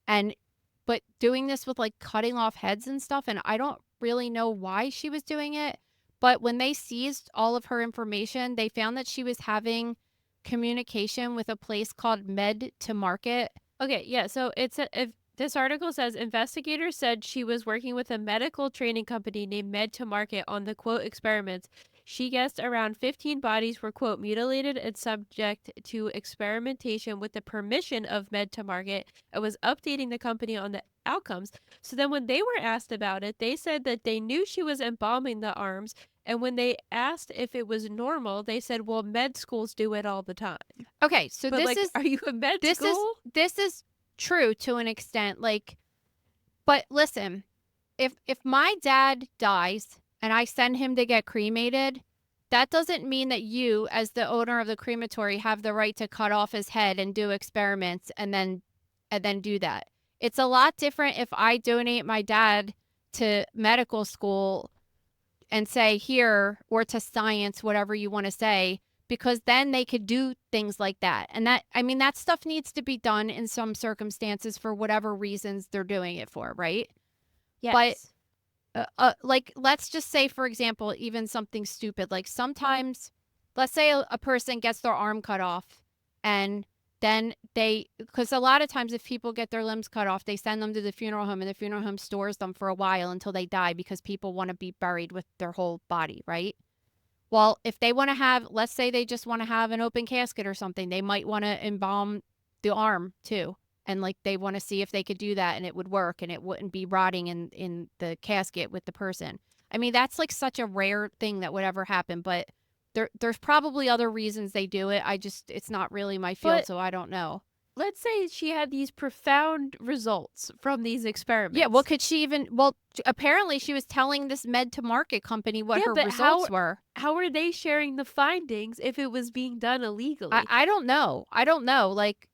But doing this with like cutting off heads and stuff, and I don't really know why she was doing it. But when they seized all of her information, they found that she was having communication with a place called Med to Market. Okay, yeah, so if this article says investigators said she was working with a medical training company named Med to Market on the quote experiments. She guessed around 15 bodies were quote mutilated and subject to experimentation with the permission of Med to Market and was updating the company on the outcomes. So then when they were asked about it, they said that they knew she was embalming the arms, and when they asked if it was normal, they said, well, med schools do it all the time. Okay, so But like, are you a med school? This is true to an extent, like, but listen, if my dad dies and I send him to get cremated, that doesn't mean that you, as the owner of the crematory, have the right to cut off his head and do experiments and then do that. It's a lot different if I donate my dad to medical school and say here, or to science, whatever you want to say, because then they could do things like that. And that, I mean, that stuff needs to be done in some circumstances for whatever reasons they're doing it for, right? Yes. But like, let's just say, for example, even something stupid, like sometimes, let's say a person gets their arm cut off, and then because a lot of times if people get their limbs cut off, they send them to the funeral home, and the funeral home stores them for a while until they die because people want to be buried with their whole body, right? Well, if they want to have, let's say they just want to have an open casket or something, they might want to embalm the arm too. And like they want to see if they could do that and it would work and it wouldn't be rotting in the casket with the person. I mean, that's like such a rare thing that would ever happen, but there's probably other reasons they do it. It's not really my field, so I don't know. Let's say she had these profound results from these experiments. Yeah, what could she even, well, apparently she was telling this Med to Market company what her results were. How are they sharing the findings if it was being done illegally? I don't know. I don't know. Like,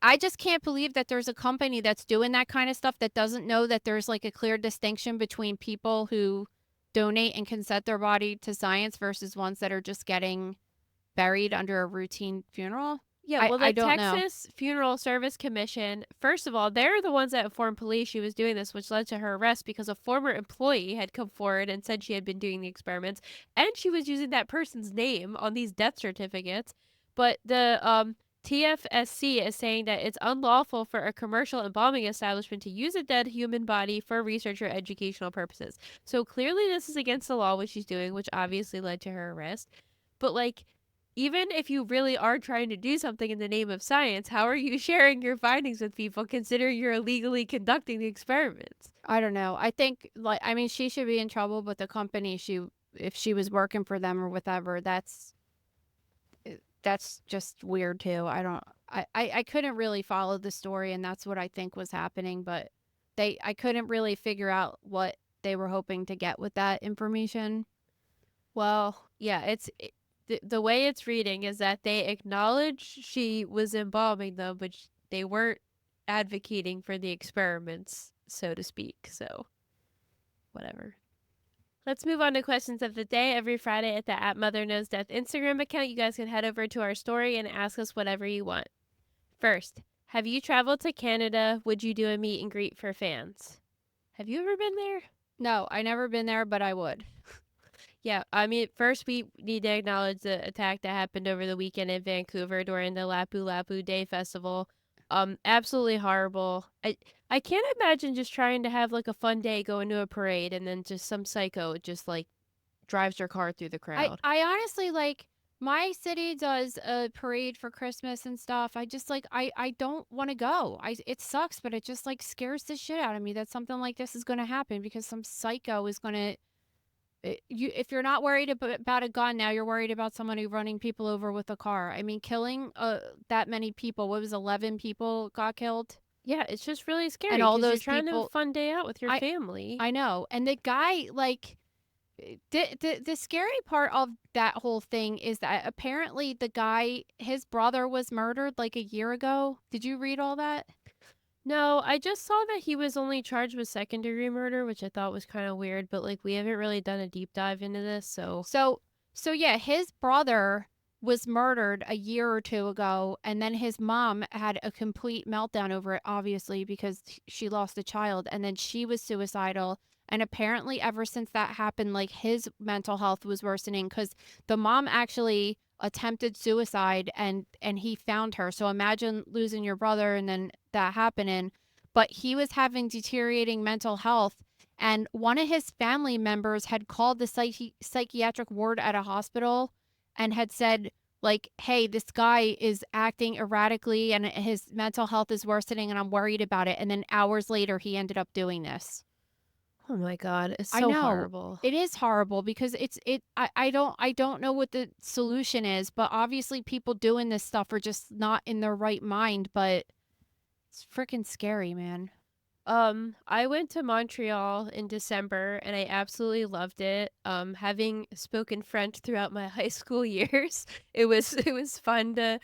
I just can't believe that there's a company that's doing that kind of stuff that doesn't know that there's like a clear distinction between people who donate and consent their body to science versus ones that are just getting buried under a routine funeral. Yeah, well, the I don't Texas Funeral Service Commission, first of all, they're the ones that informed police she was doing this, which led to her arrest because a former employee had come forward and said she had been doing the experiments, and she was using that person's name on these death certificates. But the TFSC is saying that it's unlawful for a commercial embalming establishment to use a dead human body for research or educational purposes. So clearly this is against the law, what she's doing, which obviously led to her arrest. But like, even if you really are trying to do something in the name of science, how are you sharing your findings with people considering you're illegally conducting the experiments? I don't know. I think, like, I mean, she should be in trouble, but the company, if she was working for them or whatever, that's just weird too. I couldn't really follow the story, and that's what I think was happening, but I couldn't really figure out what they were hoping to get with that information. Well, yeah, the way it's reading is that they acknowledge she was embalming them, but they weren't advocating for the experiments, so to speak. So, whatever. Let's move on to questions of the day. Every Friday at the @MotherKnowsDeath Instagram account, you guys can head over to our story and ask us whatever you want. First, have you traveled to Canada? Would you do a meet and greet for fans? Have you ever been there? No, I never been there, but I would. Yeah, I mean, first we need to acknowledge the attack that happened over the weekend in Vancouver during the Lapu Lapu Day Festival. Absolutely horrible. I can't imagine just trying to have like a fun day, going to a parade, and then just some psycho just like drives your car through the crowd. I honestly like my city does a parade for Christmas and stuff. I just like I don't want to go. It sucks, but it just like scares the shit out of me that something like this is going to happen because some psycho is going to you if you're not worried about a gun now, you're worried about somebody running people over with a car. I mean, killing that many people. What was 11 people got killed? Yeah, it's just really scary. And all 'cause those you're trying to have people- a fun day out with your family. I know. And the guy like the scary part of that whole thing is that apparently the guy, his brother was murdered like a year ago. Did you read all that? No, I just saw that he was only charged with second-degree murder, which I thought was kind of weird, but like we haven't really done a deep dive into this, so So yeah, his brother was murdered a year or two ago, and then his mom had a complete meltdown over it, obviously, because she lost a child, and then she was suicidal. And apparently, ever since that happened, like his mental health was worsening because the mom actually attempted suicide, and he found her. So imagine losing your brother and then that happening. But he was having deteriorating mental health, and one of his family members had called the psychiatric ward at a hospital and had said, like, hey, this guy is acting erratically and his mental health is worsening and I'm worried about it. And then hours later, he ended up doing this. oh my god, it's I so know. horrible. It is horrible because I don't know what the solution is, but obviously people doing this stuff are just not in their right mind, but it's freaking scary, man. I went to Montreal in December and I absolutely loved it. Having spoken French throughout my high school years, it was fun to,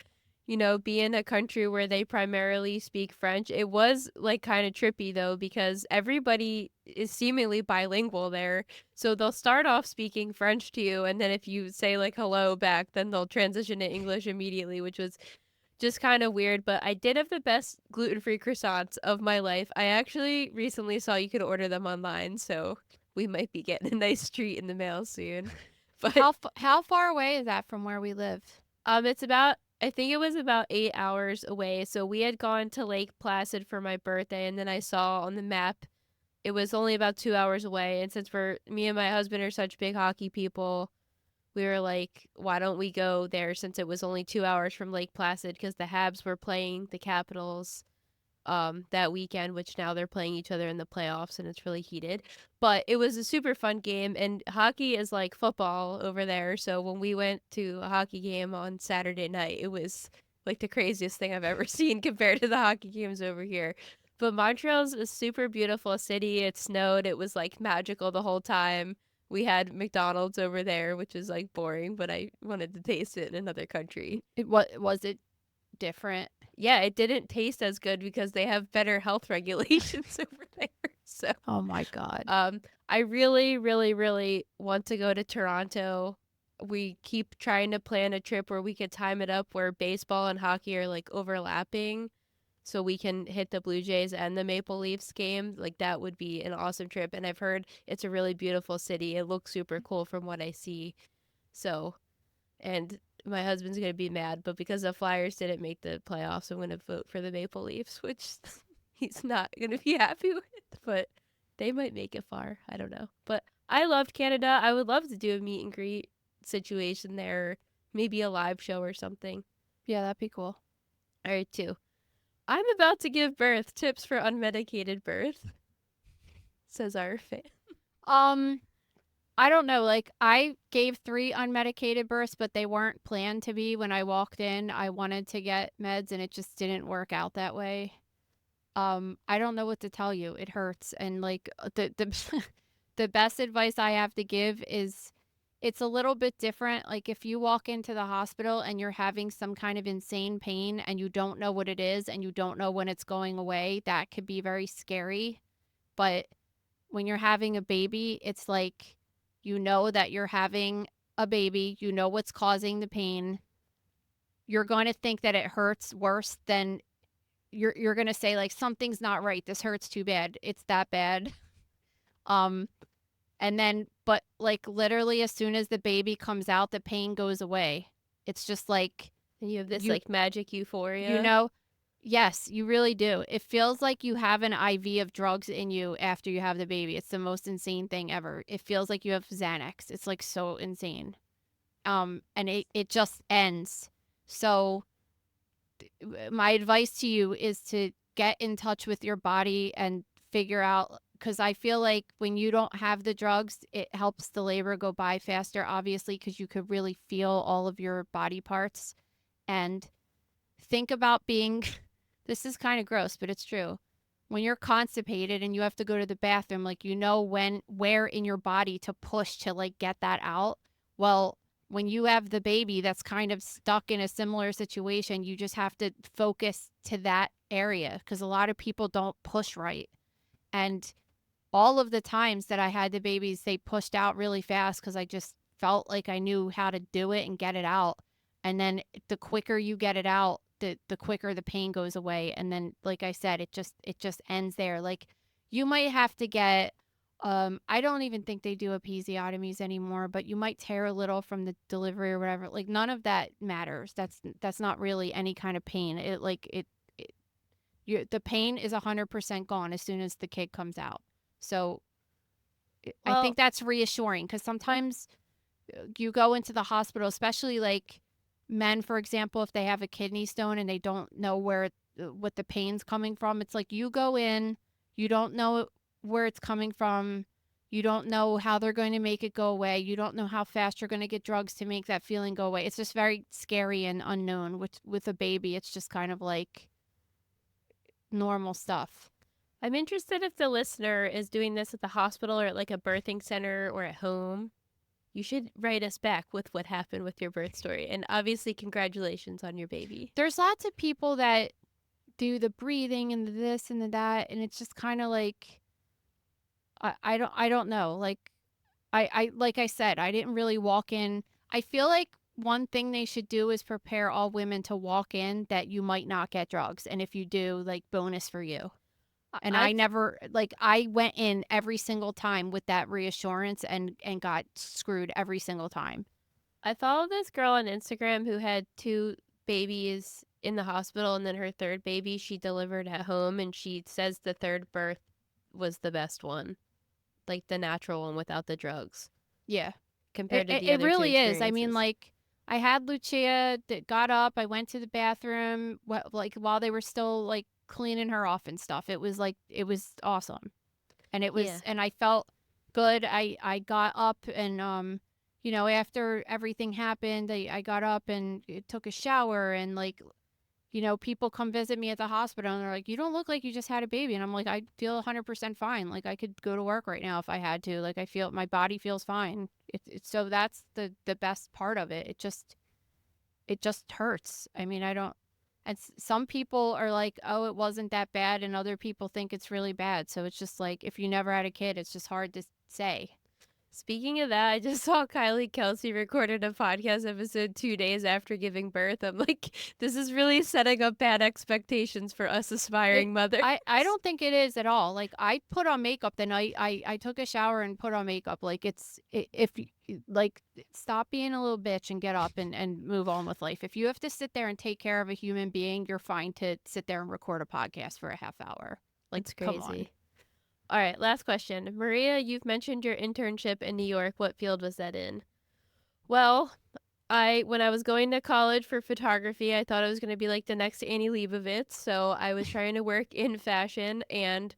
be in a country where they primarily speak French. It was like kind of trippy though because everybody is seemingly bilingual there. So they'll start off speaking French to you and then if you say like hello back, then they'll transition to English immediately, which was just kind of weird, but I did have the best gluten-free croissants of my life. I actually recently saw you could order them online, so we might be getting a nice treat in the mail soon. But How far away is that from where we live? it's about I think it was about 8 hours away. So we had gone to Lake Placid for my birthday and then I saw on the map it was only about 2 hours away, and since me and my husband are such big hockey people, we were like, why don't we go there since it was only 2 hours from Lake Placid because the Habs were playing the Capitals that weekend, which now they're playing each other in the playoffs and it's really heated. But it was a super fun game and hockey is like football over there. So when we went to a hockey game on Saturday night, it was like the craziest thing I've ever seen compared to the hockey games over here. But Montreal's a super beautiful city. It snowed. It was like magical the whole time. We had McDonald's over there, which is like boring, but I wanted to taste it in another country. Was it different? Yeah, it didn't taste as good because they have better health regulations over there. So, Oh my god. I really, really, really want to go to Toronto. We keep trying to plan a trip where we could time it up where baseball and hockey are like overlapping. So we can hit the Blue Jays and the Maple Leafs game. Like that would be an awesome trip. And I've heard it's a really beautiful city. It looks super cool from what I see. So, and my husband's going to be mad, but because the Flyers didn't make the playoffs, I'm going to vote for the Maple Leafs, which he's not going to be happy with, but they might make it far. I don't know. But I loved Canada. I would love to do a meet and greet situation there, maybe a live show or something. Yeah, that'd be cool. All right, 2. I'm about to give birth. Tips for unmedicated birth, says our fan. I don't know. Like, I gave 3 unmedicated births, but they weren't planned to be. When I walked in, I wanted to get meds, and it just didn't work out that way. I don't know what to tell you. It hurts, and like the the best advice I have to give is it's a little bit different. Like if you walk into the hospital and you're having some kind of insane pain and you don't know what it is and you don't know when it's going away, that could be very scary. But when you're having a baby, it's like you know that you're having a baby, you know what's causing the pain. You're going to think that it hurts worse than you're going to say like something's not right. This hurts too bad. It's that bad. Um and then but like literally as soon as the baby comes out, the pain goes away. It's just like And you have this you like magic euphoria. you know, yes, you really do. It feels like you have an IV of drugs in you after you have the baby. It's the most insane thing ever. It feels like you have Xanax. It's like so insane. And it just ends. So my advice to you is to get in touch with your body and figure out, because I feel like when you don't have the drugs, it helps the labor go by faster, obviously, because you could really feel all of your body parts. And think about being this is kind of gross, but it's true. When you're constipated and you have to go to the bathroom, like you know where in your body to push to like get that out. Well, when you have the baby that's kind of stuck in a similar situation, you just have to focus to that area because a lot of people don't push right. And all of the times that I had the babies, they pushed out really fast because I just felt like I knew how to do it and get it out. And then the quicker you get it out, the quicker the pain goes away. And then, like I said, it just ends there. Like you might have to get I don't even think they do episiotomies anymore, but you might tear a little from the delivery or whatever. Like none of that matters. That's not really any kind of pain. The pain is 100% gone as soon as the kid comes out. So I Well, think that's reassuring because sometimes you go into the hospital, especially like men, for example, if they have a kidney stone and they don't know what the pain's coming from. It's like you go in, you don't know where it's coming from. You don't know how they're going to make it go away. You don't know how fast you're going to get drugs to make that feeling go away. It's just very scary and unknown. With a baby, it's just kind of like normal stuff. I'm interested if the listener is doing this at the hospital or at like a birthing center or at home. You should write us back with what happened with your birth story. And obviously, congratulations on your baby. There's lots of people that do the breathing and the this and the that, and it's just kind of like I don't know. Like I like I said, I didn't really walk in. I feel like one thing they should do is prepare all women to walk in that you might not get drugs, and if you do, like bonus for you. And I never like I went in every single time with that reassurance and got screwed every single time. I follow this girl on Instagram who had 2 babies in the hospital, and then her 3rd baby she delivered at home, and she says the 3rd birth was the best one, like the natural one without the drugs. Yeah. Compared to the It other 2 really is. I mean, experiences. like I had Lucia that got up, I went to the bathroom like while they were still like cleaning her off and stuff. It was awesome. And it was Yeah. and I felt good. I got up and after everything happened, I got up and took a shower and like people come visit me at the hospital and they're like, "You don't look like you just had a baby." And I'm like, "I feel 100% fine. Like I could go to work right now if I had to. Like I feel my body feels fine." So that's the best part of it. It just hurts. I mean, I don't and some people are like, "Oh, it wasn't that bad," and other people think it's really bad. So it's just like if you never had a kid, it's just hard to say. Speaking of that, I just saw Kylie Kelsey recorded a podcast episode 2 days after giving birth. I'm like, this is really setting up bad expectations for us aspiring mothers. I don't think it is at all. Like I put on makeup the night I took a shower and put on makeup. Like like stop being a little bitch and get up and move on with life. If you have to sit there and take care of a human being, you're fine to sit there and record a podcast for a half hour. Like It's come crazy. on. All right, last question. Maria, you've mentioned your internship in New York. What field was that in? Well, when I was going to college for photography, I thought I was going to be like the next Annie Leibovitz. So I was trying to work in fashion, and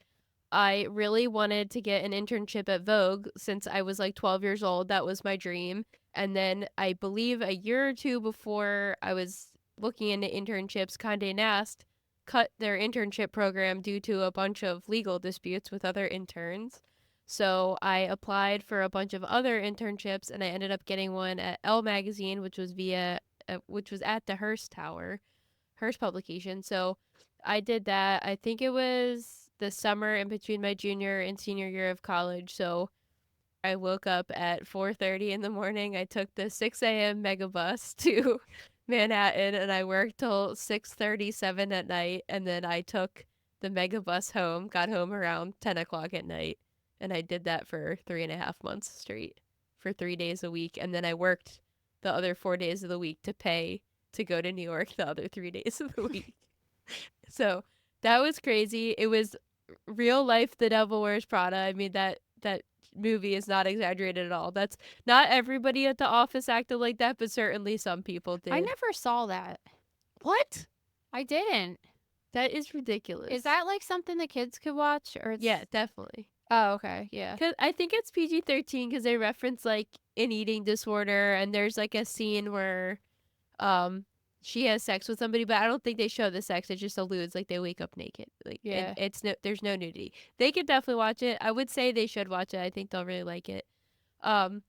I really wanted to get an internship at Vogue since I was like 12 years old. That was my dream. And then I believe a year or 2 before I was looking into internships, Condé Nast cut their internship program due to a bunch of legal disputes with other interns. So I applied for a bunch of other internships, and I ended up getting one at Elle Magazine, which was at the Hearst Tower, Hearst publication. So I did that. I think it was the summer in between my junior and senior year of college. So I woke up at 4:30 in the morning. I took the 6 a.m. megabus to Manhattan, and I worked till 6:37 at night. And then I took the megabus home, got home around 10 o'clock at night. And I did that for 3.5 months straight for 3 days a week. And then I worked the other 4 days of the week to pay to go to New York the other 3 days of the week. So that was crazy. It was real life The Devil Wears Prada. I mean, that movie is not exaggerated at all. That's not everybody at the office acted like that, but certainly some people did. I never saw that. What? I didn't. That is ridiculous. Is that like something the kids could watch, or Yeah, definitely. Oh, okay, yeah. 'Cause I think it's PG-13 because they reference like an eating disorder, and there's like a scene where she has sex with somebody, but I don't think they show the sex. It just alludes like they wake up naked. Like, Yeah. and there's no nudity. They could definitely watch it. I would say they should watch it. I think they'll really like it. But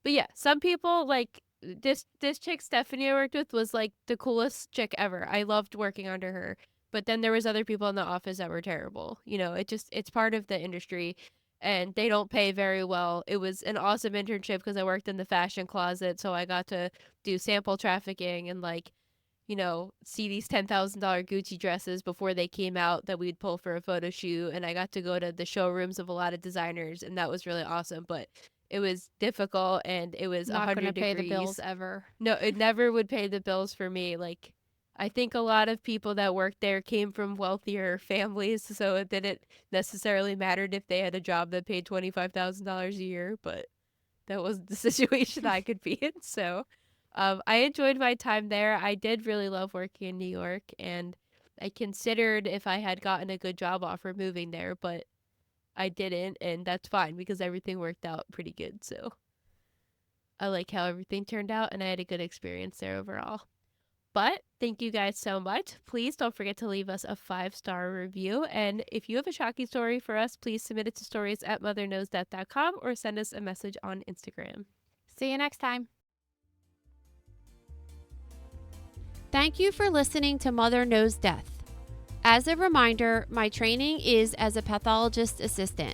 yeah, some people like this chick Stephanie I worked with was like the coolest chick ever. I loved working under her. But then there was other people in the office that were terrible. You know, it's part of the industry, and they don't pay very well. It was an awesome internship because I worked in the fashion closet, so I got to do sample trafficking and like, you know, see these $10,000 Gucci dresses before they came out that we'd pull for a photo shoot. And I got to go to the showrooms of a lot of designers, and that was really awesome. But it was difficult, and it was Not 100 gonna pay degrees. the bills ever. No, it never would pay the bills for me. Like, I think a lot of people that worked there came from wealthier families, so it didn't necessarily matter if they had a job that paid $25,000 a year, but that was the situation I could be in. So I enjoyed my time there. I did really love working in New York, and I considered if I had gotten a good job offer moving there, but I didn't, and that's fine because everything worked out pretty good. So I like how everything turned out, and I had a good experience there overall. But thank you guys so much. Please don't forget to leave us a 5-star review. And if you have a shocking story for us, please submit it to stories@motherknowsdeath.com or send us a message on Instagram. See you next time. Thank you for listening to Mother Knows Death. As a reminder, my training is as a pathologist assistant.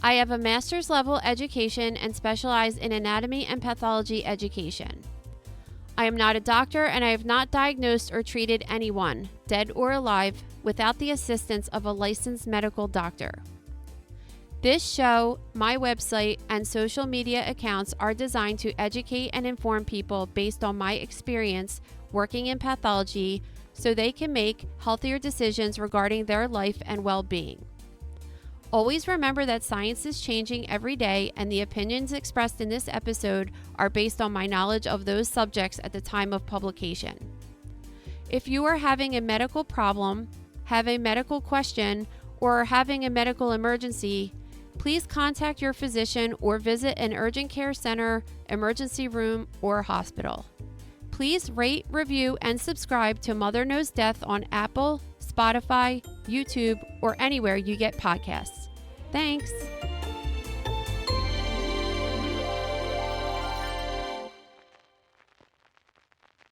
I have a master's level education and specialize in anatomy and pathology education. I am not a doctor, and I have not diagnosed or treated anyone, dead or alive, without the assistance of a licensed medical doctor. This show, my website, and social media accounts are designed to educate and inform people based on my experience working in pathology so they can make healthier decisions regarding their life and well-being. Always remember that science is changing every day, and the opinions expressed in this episode are based on my knowledge of those subjects at the time of publication. If you are having a medical problem, have a medical question, or are having a medical emergency, please contact your physician or visit an urgent care center, emergency room, or hospital. Please rate, review, and subscribe to Mother Knows Death on Apple, Spotify, YouTube, or anywhere you get podcasts. Thanks.